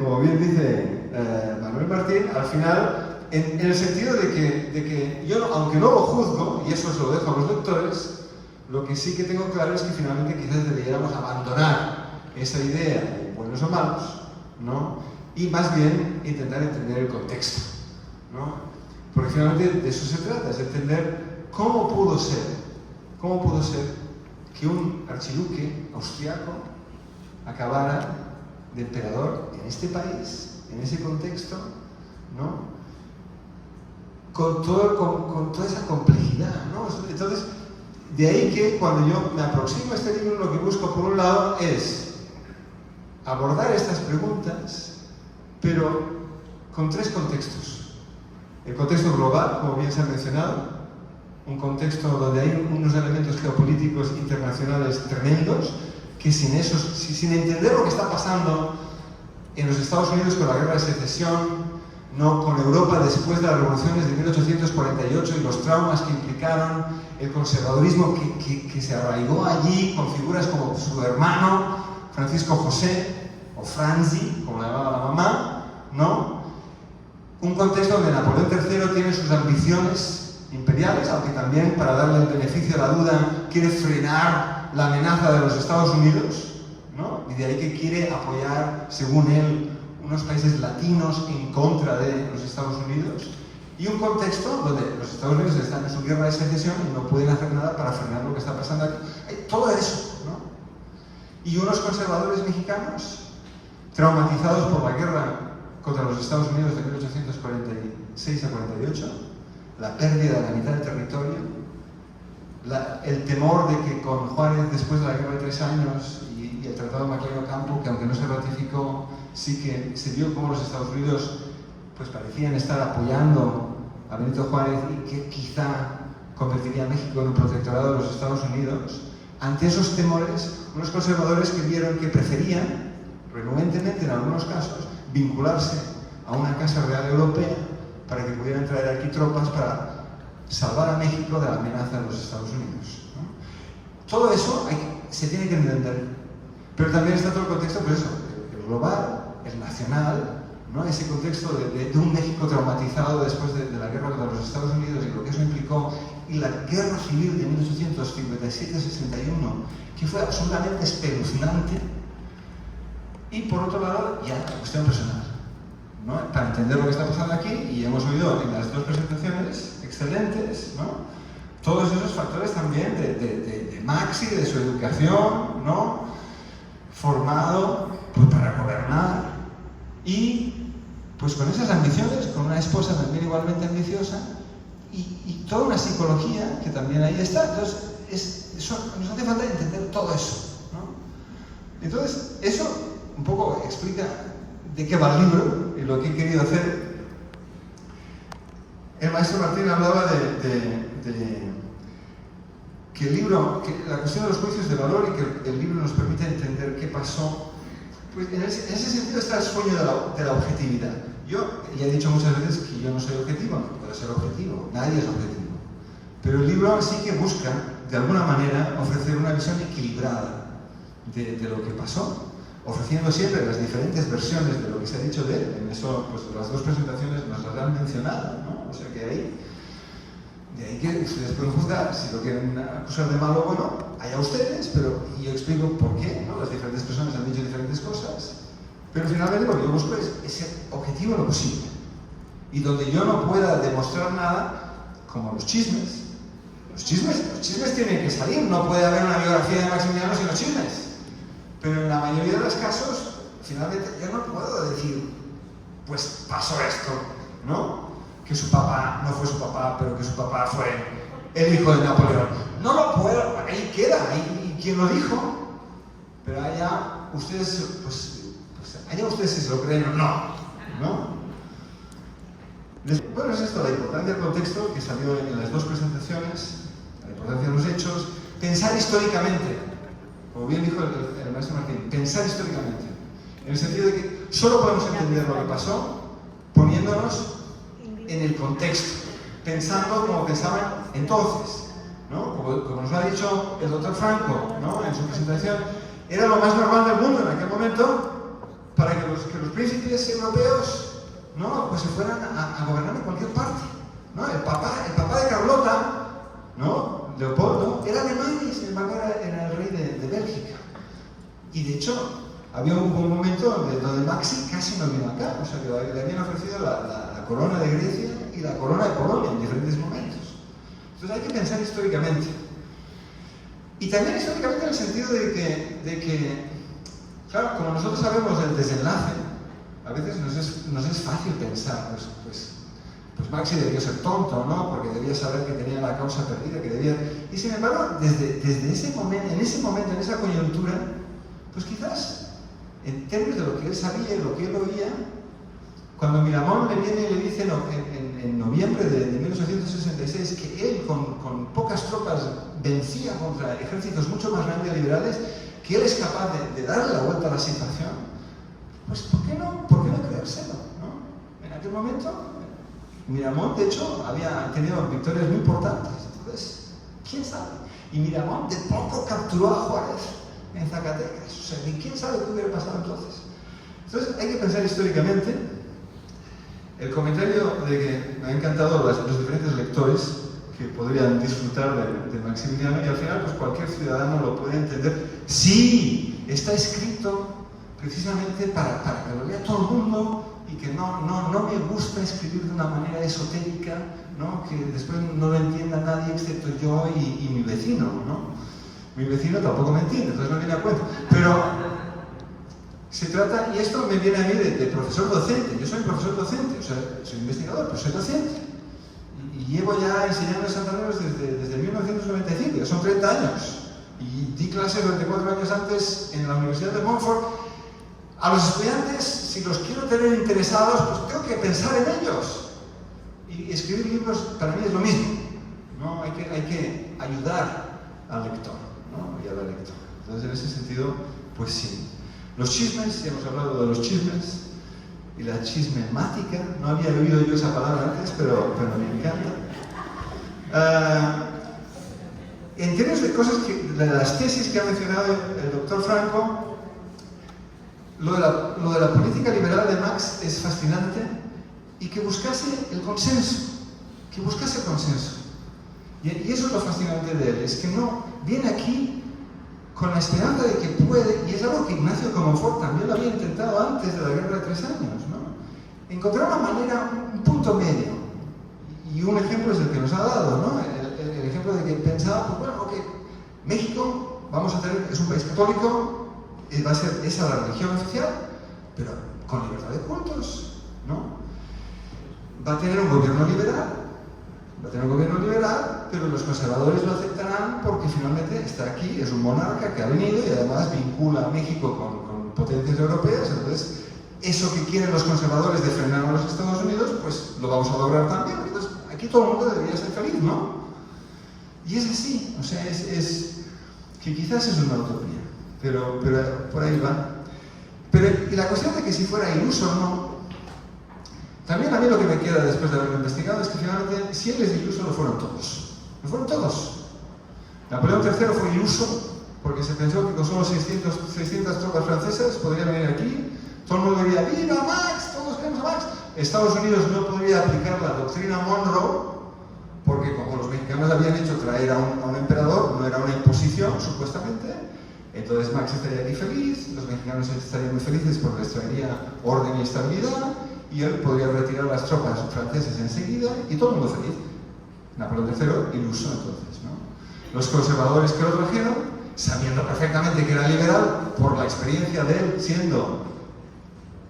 Manuel Martín, al final, en el sentido de que yo, aunque no lo juzgo, y eso se lo dejo a los lectores, lo que sí que tengo claro es que finalmente quizás deberíamos abandonar esa idea de buenos o malos, ¿no? Y más bien intentar entender el contexto, ¿no? Porque finalmente de eso se trata, es entender cómo pudo ser que un archiduque austriaco acabara de emperador en este país, en ese contexto, ¿no? Con toda esa complejidad, ¿no? Entonces, de ahí que cuando yo me aproximo a este libro, lo que busco por un lado es abordar estas preguntas, pero con tres contextos. El contexto global, como bien se ha mencionado, un contexto donde hay unos elementos geopolíticos internacionales tremendos, que sin entender lo que está pasando en los Estados Unidos con la guerra de secesión, no con Europa después de las revoluciones de 1848 y los traumas que implicaron el conservadurismo que se arraigó allí con figuras como su hermano Francisco José o Franzi, como la llamaba la mamá, ¿no? Un contexto donde Napoleón III tiene sus ambiciones imperiales, aunque también, para darle el beneficio de la duda, quiere frenar la amenaza de los Estados Unidos, ¿no? Y de ahí que quiere apoyar, según él, unos países latinos en contra de los Estados Unidos, y un contexto donde los Estados Unidos están en su guerra de secesión y no pueden hacer nada para frenar lo que está pasando aquí. Todo eso, ¿no? Y unos conservadores mexicanos traumatizados por la guerra contra los Estados Unidos de 1846 a 48, la pérdida de la mitad del territorio, el temor de que con Juárez, después de la guerra de 3 años y el Tratado de Maclean-Ocampo, que aunque no se ratificó, sí que se vio como los Estados Unidos pues parecían estar apoyando a Benito Juárez y que quizá convertiría a México en un protectorado de los Estados Unidos. Ante esos temores, unos conservadores que vieron que preferían, renuentemente en algunos casos, vincularse a una Casa Real Europea para que pudieran traer aquí tropas para salvar a México de la amenaza de los Estados Unidos, ¿no? Todo eso se tiene que entender, pero también está todo el contexto, pues eso, el global, el nacional, ¿no? Ese contexto de un México traumatizado después de la guerra contra los Estados Unidos y lo que eso implicó, y la guerra civil de 1857-61, que fue absolutamente espeluznante, y por otro lado, ya la cuestión personal, ¿no? Para entender lo que está pasando aquí, y hemos oído en las dos presentaciones excelentes, ¿no? Todos esos factores también de Maxi, de su educación, ¿no? Formado pues, para gobernar, y pues con esas ambiciones, con una esposa también igualmente ambiciosa, y toda una psicología que también ahí está. Entonces, nos hace falta entender todo eso, ¿no? Entonces, eso un poco explica de qué va el libro y lo que he querido hacer. El maestro Martín hablaba de que el libro, que la cuestión de los juicios de valor y que el libro nos permite entender qué pasó. Pues en ese sentido está el sueño de la objetividad. Yo ya he dicho muchas veces que yo no soy objetivo, no puedo ser objetivo, nadie es objetivo. Pero el libro sí que busca, de alguna manera, ofrecer una visión equilibrada de lo que pasó, ofreciendo siempre las diferentes versiones de lo que se ha dicho de él. En eso, pues las dos presentaciones nos las han mencionado, ¿no? O sea que de ahí que ustedes pueden juzgar si lo quieren acusar de malo o no, allá ustedes, pero yo explico por qué, ¿no? Las diferentes personas han dicho diferentes cosas, Pero finalmente lo que yo busco es ser objetivo en lo posible. Y donde yo no pueda demostrar nada, como los chismes. Los chismes tienen que salir, no puede haber una biografía de Maximiliano sin los chismes. Pero en la mayoría de los casos, finalmente yo no puedo decir, pues pasó esto, ¿no? Que su papá no fue su papá, pero que su papá fue el hijo de Napoleón. No lo puedo, ahí queda, ahí quien lo dijo. Pero allá ustedes, allá ustedes si se lo creen o ¿no? Bueno, es esto, la importancia del contexto que salió en las dos presentaciones, la importancia de los hechos, pensar históricamente, como bien dijo el maestro Martín, pensar históricamente, en el sentido de que solo podemos entender lo que pasó poniéndonos en el contexto, pensando como pensaban entonces, ¿no? Como nos lo ha dicho el doctor Franco, ¿no? En su presentación, era lo más normal del mundo en aquel momento para que los príncipes europeos, ¿no? Pues se fueran a gobernar en cualquier parte, ¿no? El papá de Carlota, ¿no? Leopoldo, era alemán y sin embargo era el rey de Bélgica. Y de hecho, había un momento donde Maxi casi no vino acá, o sea que le habían ofrecido la corona de Grecia y la corona de Polonia en diferentes momentos. Entonces hay que pensar históricamente. Y también históricamente en el sentido de que claro, como nosotros sabemos del desenlace, a veces nos es fácil pensar, pues Maxi debió ser tonto, ¿no? Porque debía saber que tenía la causa perdida, que debía... Y sin embargo, desde ese momento, en esa coyuntura, pues quizás, en términos de lo que él sabía y lo que él oía, cuando Miramón le viene y le dice en noviembre de 1866 que él con pocas tropas vencía contra ejércitos mucho más grandes liberales, que él es capaz de darle la vuelta a la situación, pues ¿por qué no creérselo? ¿No? En aquel momento, Miramón, de hecho, había tenido victorias muy importantes. Entonces, ¿quién sabe? Y Miramón de poco capturó a Juárez en Zacatecas. O sea, ¿y quién sabe qué hubiera pasado entonces? Entonces, hay que pensar históricamente. El comentario de que me ha encantado los diferentes lectores que podrían disfrutar de Maximiliano, y al final, pues cualquier ciudadano lo puede entender. Sí, está escrito precisamente para que lo vea todo el mundo y que no me gusta escribir de una manera esotérica, ¿no? Que después no lo entienda nadie excepto yo y mi vecino, ¿no? Mi vecino tampoco me entiende, entonces no viene a cuento. Pero se trata, y esto me viene a mí de profesor docente. Yo soy profesor docente, o sea, soy investigador, pero soy docente. Y llevo ya enseñando en Santa Rosa desde 1995, ya son 30 años. Y di clases 24 años antes en la Universidad de Montfort. A los estudiantes, si los quiero tener interesados, pues tengo que pensar en ellos. Y escribir libros para mí es lo mismo, ¿no? Hay que ayudar al lector, ¿no? Y a la lectora. Entonces, en ese sentido, pues sí. Los chismes, ya hemos hablado de los chismes, y la chismemática, no había oído yo esa palabra antes, pero me encanta. En términos de cosas de las tesis que ha mencionado el doctor Franco, lo de la política liberal de Marx es fascinante, y que buscase el consenso, y eso es lo fascinante de él, es que no viene aquí con la esperanza de que puede, y es algo que Ignacio de Comonfort también lo había intentado antes de la Guerra de 3 años, ¿no? Encontrar una manera, un punto medio, y un ejemplo es el que nos ha dado, ¿no? El ejemplo de que pensaba, pues bueno, ok, México, es un país católico, va a ser esa la religión oficial, pero con libertad de cultos, ¿no? Va a tener un gobierno liberal, pero los conservadores lo aceptarán porque finalmente está aquí, es un monarca que ha venido y además vincula a México con potencias europeas. Entonces, eso que quieren los conservadores de frenar a los Estados Unidos, pues lo vamos a lograr también. Entonces, aquí todo el mundo debería ser feliz, ¿no? Y es así, o sea, es que quizás es una utopía. Pero por ahí va. Y la cuestión de que si fuera iluso o no, también a mí lo que me queda después de haberlo investigado es que finalmente, si él es iluso, lo fueron todos. Lo fueron todos. Napoleón III fue iluso porque se pensó que con solo 600 tropas francesas podrían venir aquí, todo el mundo diría, ¡viva Max! Todos queremos a Max. Estados Unidos no podría aplicar la doctrina Monroe porque como los mexicanos habían hecho traer a un emperador, no era una imposición, supuestamente. Entonces Max estaría aquí feliz, los mexicanos estarían muy felices porque les traería orden y estabilidad, y él podría retirar las tropas francesas enseguida y todo el mundo feliz. Napoleón III iluso entonces, ¿no? Los conservadores que lo trajeron, sabiendo perfectamente que era liberal por la experiencia de él siendo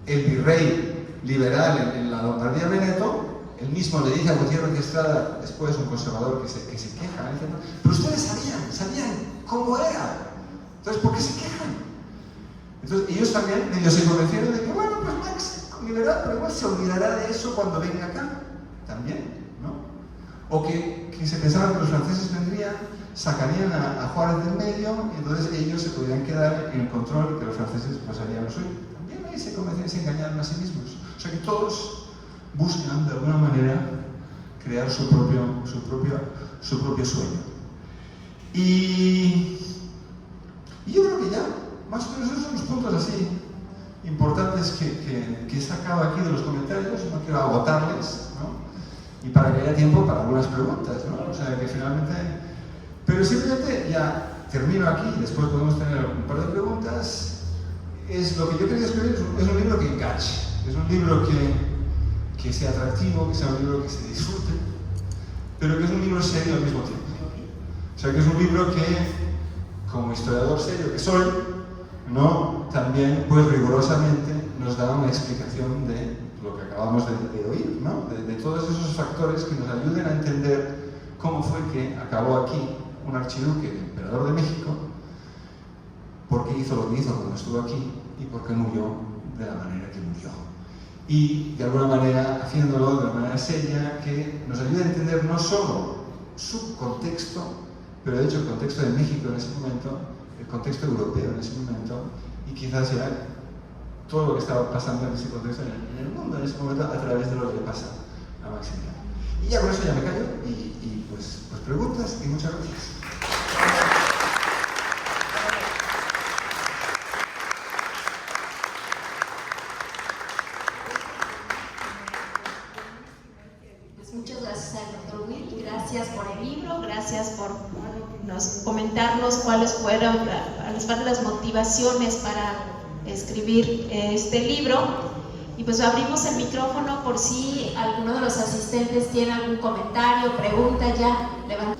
el virrey liberal en la Lombardía Veneto, él mismo le dice a Gutiérrez de Estrada, después un conservador que se queja, diciendo, pero ustedes sabían cómo era, entonces ¿por qué se quejan? Entonces ellos también ellos se convencieron de que, bueno, pues Max liberal, pero igual se olvidará de eso cuando venga acá, también, ¿no? O que se pensaban que los franceses vendrían, sacarían a Juárez del medio, y entonces ellos se podrían quedar en el control, que los franceses pues harían lo suyo. También ahí se convencieron, se engañaron a sí mismos. O sea que todos buscan de alguna manera crear su propio sueño. Y yo creo que ya, más o menos esos son los puntos así importantes que he sacado aquí de los comentarios, no quiero agotarles, ¿no? Y para que haya tiempo para algunas preguntas, ¿no? O sea que finalmente... Pero simplemente ya termino aquí, después podemos tener un par de preguntas. Es lo que yo quería escribir, es un libro que enganche, es un libro que sea atractivo, que sea un libro que se disfrute, pero que es un libro serio al mismo tiempo. O sea que es un libro que, como historiador serio que soy, ¿no? También, pues rigurosamente, nos da una explicación de lo que acabamos de oír, ¿no? De todos esos factores que nos ayuden a entender cómo fue que acabó aquí un archiduque, el emperador de México, por qué hizo lo que hizo cuando estuvo aquí y por qué murió de la manera que murió. Y de alguna manera, haciéndolo de una manera seria, que nos ayude a entender no solo su contexto, pero de hecho el contexto de México en ese momento, el contexto europeo en ese momento, y quizás ya todo lo que estaba pasando en ese contexto en el mundo en ese momento a través de lo que le pasa a Maximiliano. Y ya con eso ya me callo y pues preguntas y muchas gracias. Pues muchas gracias al doctor Will, gracias por el libro, gracias por comentarnos cuáles fueron las motivaciones para escribir este libro. Y pues abrimos el micrófono por si alguno de los asistentes tiene algún comentario, pregunta, ya, levanta.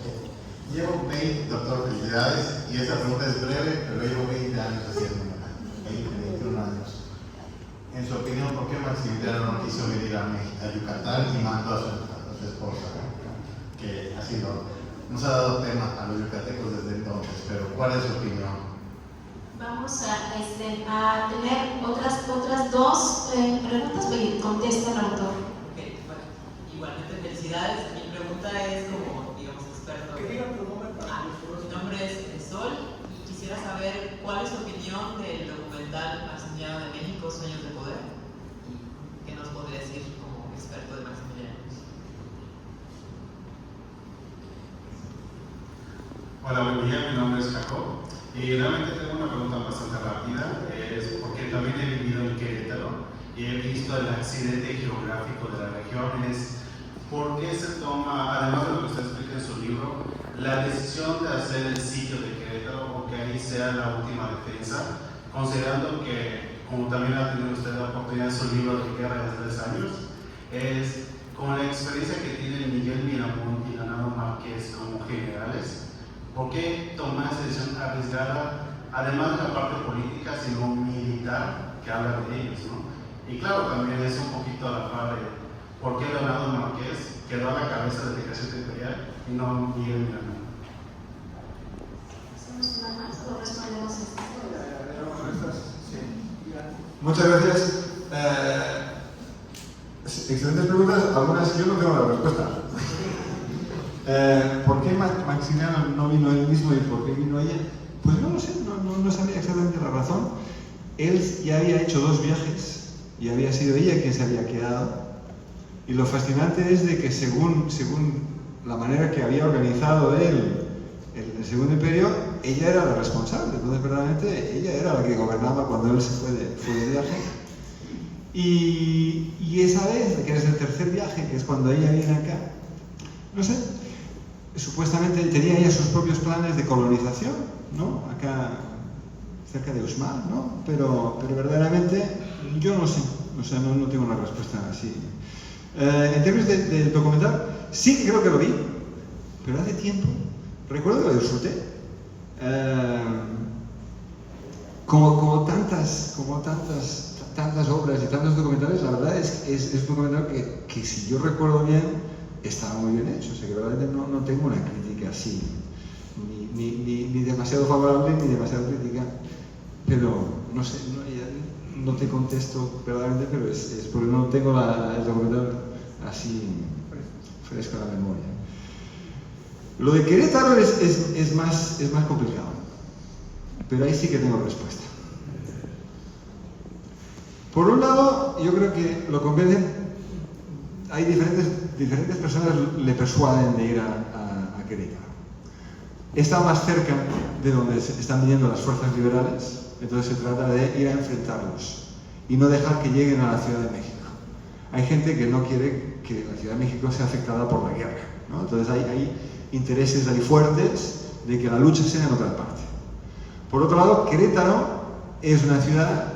Llevo 20, doctor, felicidades, y esta pregunta es breve, pero llevo 20 años haciéndola, 21 años. En su opinión, ¿por qué Maximiliano no quiso venir a Yucatán y mandó a su esposa, que ha sido, nos ha dado tema a los yucatecos desde entonces, pero ¿cuál es su opinión? Vamos a tener otras dos preguntas que contesta el autor. Okay, bueno, igualmente felicidades. Mi pregunta es como, digamos, experto. Mi nombre es Sol y quisiera saber cuál es su opinión del documental Maximiliano de México, Sueños de Poder, y qué nos podría decir como experto de Maximiliano. Hola, buen día, mi nombre es Jacob. Y realmente tengo una pregunta bastante rápida, es porque también he vivido en Querétaro y he visto el accidente geográfico de la región, es por qué se toma, además de lo que usted explica en su libro, la decisión de hacer el sitio de Querétaro o que ahí sea la última defensa, considerando que, como también ha tenido usted la oportunidad en su libro de Guerra de 3 años, es con la experiencia que tienen Miguel Miramón y Ganado Márquez como generales. ¿Por qué tomar esa decisión arriesgada, además de la parte política, sino militar, que habla de ellos, ¿no? Y claro, también es un poquito a la par de por qué Leonardo Márquez quedó a la cabeza del ejército imperial y no Miguel Miramón. ¿Hacemos una más o respondemos esta? Muchas gracias. Excelentes preguntas, algunas yo no tengo la respuesta. ¿Por qué Maximiliano no vino él mismo y por qué vino ella? Pues no lo sé, no sabía exactamente la razón. Él ya había hecho 2 viajes y había sido ella quien se había quedado. Y lo fascinante es de que según la manera que había organizado él el Segundo Imperio, ella era la responsable. Entonces, verdaderamente, ella era la que gobernaba cuando él se fue de viaje. Y esa vez, que es el tercer viaje, que es cuando ella viene acá, no sé, supuestamente tenía ella sus propios planes de colonización, ¿no? Acá cerca de Usmal, ¿no? Pero verdaderamente yo no sé, no tengo una respuesta así. En términos de documental, sí que creo que lo vi, pero hace tiempo. Recuerdo que lo disfruté. Como tantas obras y tantos documentales, la verdad es un documental que si yo recuerdo bien, estaba muy bien hecho. O sea que verdaderamente no tengo una crítica así, ni demasiado favorable ni demasiado crítica. Pero no sé, no te contesto verdaderamente, pero es porque no tengo el documental así fresco en la memoria. Lo de Querétaro es más complicado, pero ahí sí que tengo respuesta. Por un lado, yo creo que lo convencen, hay diferentes personas le persuaden de ir a Querétaro. Está más cerca de donde están viniendo las fuerzas liberales, entonces se trata de ir a enfrentarlos y no dejar que lleguen a la Ciudad de México. Hay gente que no quiere que la Ciudad de México sea afectada por la guerra, ¿no? Entonces hay intereses ahí fuertes de que la lucha sea en otra parte. Por otro lado, Querétaro es una ciudad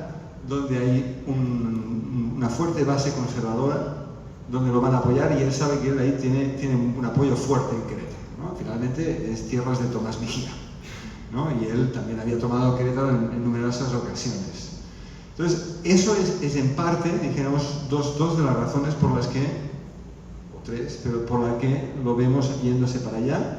donde hay una fuerte base conservadora, donde lo van a apoyar y él sabe que él ahí tiene un apoyo fuerte en Querétaro, ¿no? Finalmente es tierras de Tomás Mejía, ¿no? Y él también había tomado Querétaro en numerosas ocasiones. Entonces, eso es en parte, dijéramos, dos de las razones por las que, o tres, pero por las que lo vemos yéndose para allá.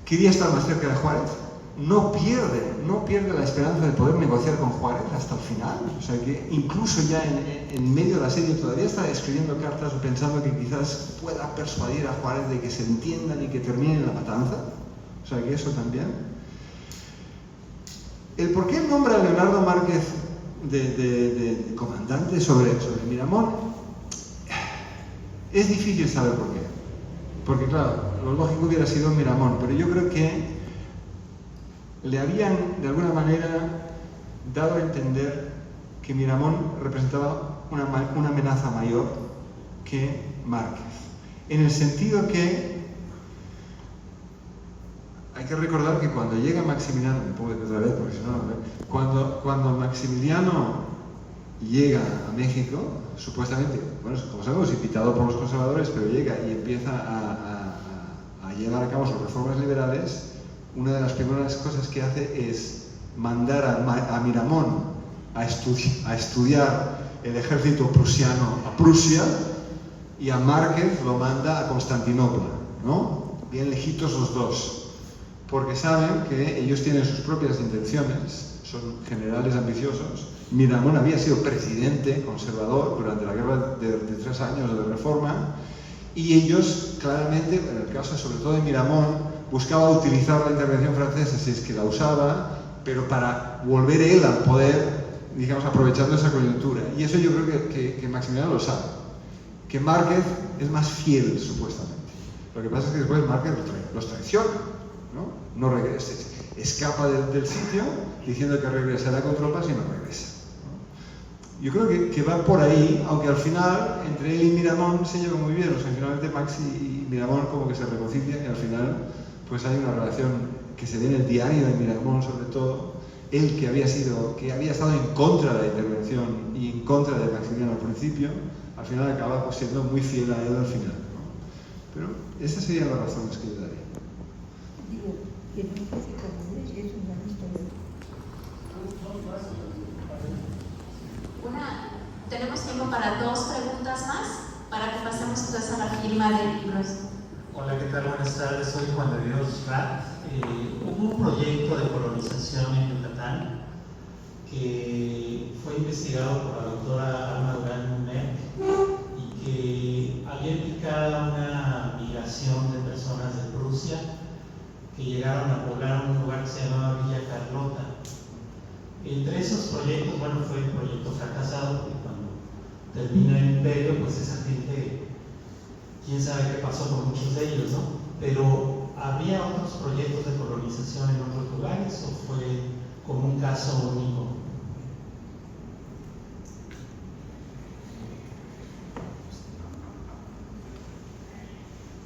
Quería estar más cerca de Juárez. No pierde la esperanza de poder negociar con Juárez hasta el final. O sea que incluso ya en medio del asedio todavía está escribiendo cartas o pensando que quizás pueda persuadir a Juárez de que se entiendan y que termine la matanza. O sea que eso también. El por qué nombra a Leonardo Márquez de comandante sobre Miramón es difícil saber por qué. Porque claro, lo lógico hubiera sido Miramón, pero yo creo que le habían de alguna manera dado a entender que Miramón representaba una amenaza mayor que Márquez. En el sentido que hay que recordar que cuando llega Maximiliano, me pongo otra vez porque si no, cuando Maximiliano llega a México, supuestamente, bueno, como sabemos, invitado por los conservadores, pero llega y empieza a llevar a cabo sus reformas liberales, una de las primeras cosas que hace es mandar a Miramón a estudiar el ejército prusiano a Prusia, y a Márquez lo manda a Constantinopla, ¿no? Bien lejitos los dos, porque saben que ellos tienen sus propias intenciones, son generales ambiciosos. Miramón había sido presidente conservador durante la guerra de 3 años de reforma, y ellos claramente, en el caso sobre todo de Miramón, buscaba utilizar la intervención francesa si es que la usaba, pero para volver él al poder, digamos, aprovechando esa coyuntura. Y eso yo creo que Maximiliano lo sabe, que Márquez es más fiel, supuestamente. Lo que pasa es que después Márquez los traiciona, no regresa, escapa del sitio diciendo que regresará con tropas y no regresa, ¿no? Yo creo que va por ahí, aunque al final entre él y Miramón se llevan muy bien. O sea, finalmente Maxi y Miramón como que se reconcilian y al final pues hay una relación que se ve en el diario de Miramón, sobre todo. Él que había estado en contra de la intervención y en contra de Maximiliano al principio, al final acaba pues, siendo muy fiel a él al final, ¿no? Pero esas serían las razones que yo daría. Tenemos tiempo para 2 preguntas más, para que pasemos entonces a la firma de libros. Hola, ¿qué tal? Buenas tardes, soy Juan de Dios Rat. Hubo un proyecto de colonización en Yucatán que fue investigado por la doctora Alma Durán Munec y que había implicado una migración de personas de Prusia que llegaron a poblar un lugar que se llamaba Villa Carlota. Entre esos proyectos, bueno, fue un proyecto fracasado, porque cuando termina el imperio, pues esa gente, quién sabe qué pasó con muchos de ellos, ¿no? Pero ¿habría otros proyectos de colonización en otros lugares o fue como un caso único?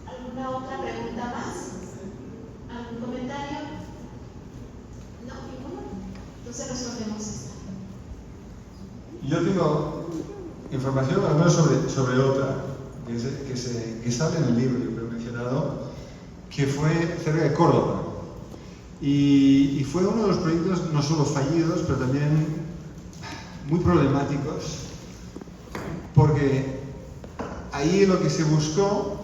¿Alguna otra pregunta más? ¿Algún comentario? No, ninguno. Yo tengo información al menos sobre otra que sale en el libro, yo creo que he mencionado, que fue cerca de Córdoba. Y fue uno de los proyectos no solo fallidos, pero también muy problemáticos, porque ahí lo que se buscó,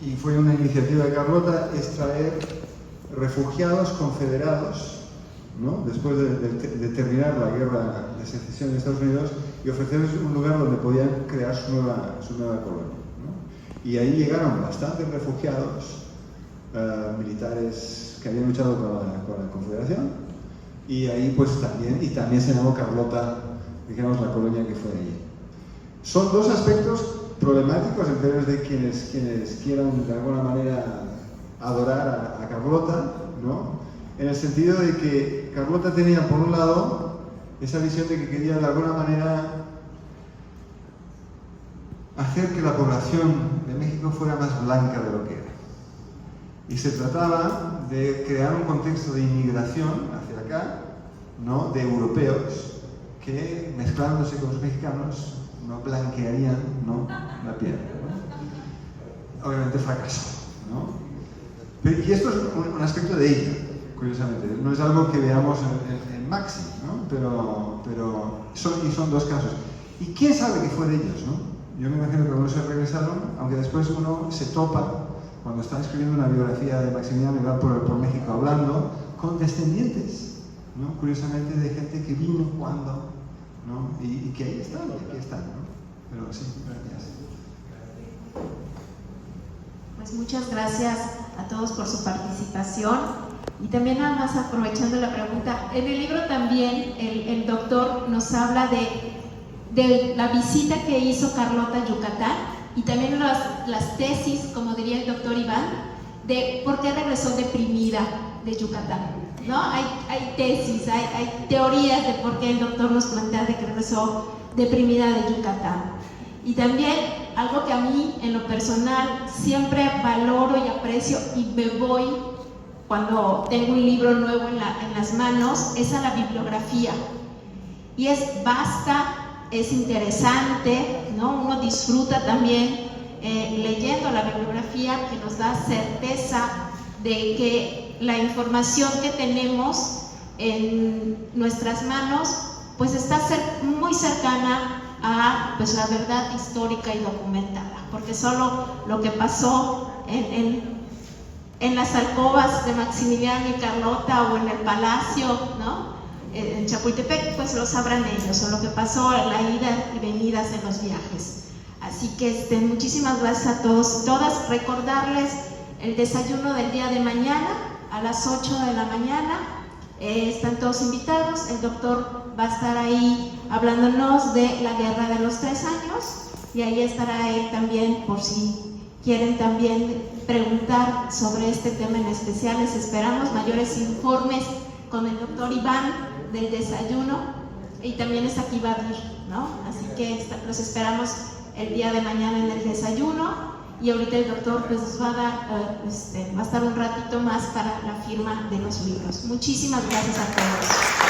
y fue una iniciativa de Carlota, es traer refugiados confederados, ¿no? Después de terminar la guerra de secesión de Estados Unidos, y ofrecerles un lugar donde podían crear su nueva colonia, ¿no? Y ahí llegaron bastantes refugiados militares que habían luchado con la Confederación, y ahí pues también se llamó Carlota, digamos, la colonia que fue allí. Son dos aspectos problemáticos en términos de quienes quieran de alguna manera adorar a Carlota, ¿no? En el sentido de que Carlota tenía por un lado esa visión de que quería de alguna manera hacer que la población de México fuera más blanca de lo que era. Y se trataba de crear un contexto de inmigración hacia acá, ¿no? De europeos que, mezclándose con los mexicanos, no blanquearían, ¿no? La piel, ¿no? Obviamente fracasó, ¿no? Y esto es un aspecto de ella, curiosamente. No es algo que veamos en Maxi, ¿no? Pero son dos casos. ¿Y quién sabe que fue de ellos, no? Yo me imagino que algunos se regresaron, aunque después uno se topa, cuando está escribiendo una biografía de Maximiliano y va por México hablando, con descendientes, ¿no? Curiosamente, de gente que vino cuando, ¿no? Y que ahí están, ¿no? Pero sí, gracias. Pues muchas gracias a todos por su participación. Y también, nada más aprovechando la pregunta, en el libro también el doctor nos habla de la visita que hizo Carlota a Yucatán, y también las tesis, como diría el doctor Iván, de por qué regresó deprimida de Yucatán, ¿no? Hay tesis, hay teorías de por qué el doctor nos plantea de que regresó deprimida de Yucatán. Y también algo que a mí, en lo personal, siempre valoro y aprecio, y me voy cuando tengo un libro nuevo en las manos, es a la bibliografía. Y es vasta, es interesante, ¿no? Uno disfruta también leyendo la bibliografía, que nos da certeza de que la información que tenemos en nuestras manos pues está muy cercana a pues, la verdad histórica y documentada, porque solo lo que pasó en las alcobas de Maximiliano y Carlota, o en el palacio, ¿no? En Chapultepec, pues lo sabrán ellos, o lo que pasó en la ida y venidas de los viajes. Así que muchísimas gracias a todos y todas. Recordarles el desayuno del día de mañana a las 8 de la mañana. Están todos invitados. El doctor va a estar ahí hablándonos de la Guerra de los 3 años, y ahí estará él también, por si quieren también preguntar sobre este tema en especial. Les esperamos mayores informes con el doctor Iván del desayuno, y también está aquí Badir, ¿no? Así que los esperamos el día de mañana en el desayuno, y ahorita el doctor pues nos va a dar, va a estar un ratito más para la firma de los libros. Muchísimas gracias a todos.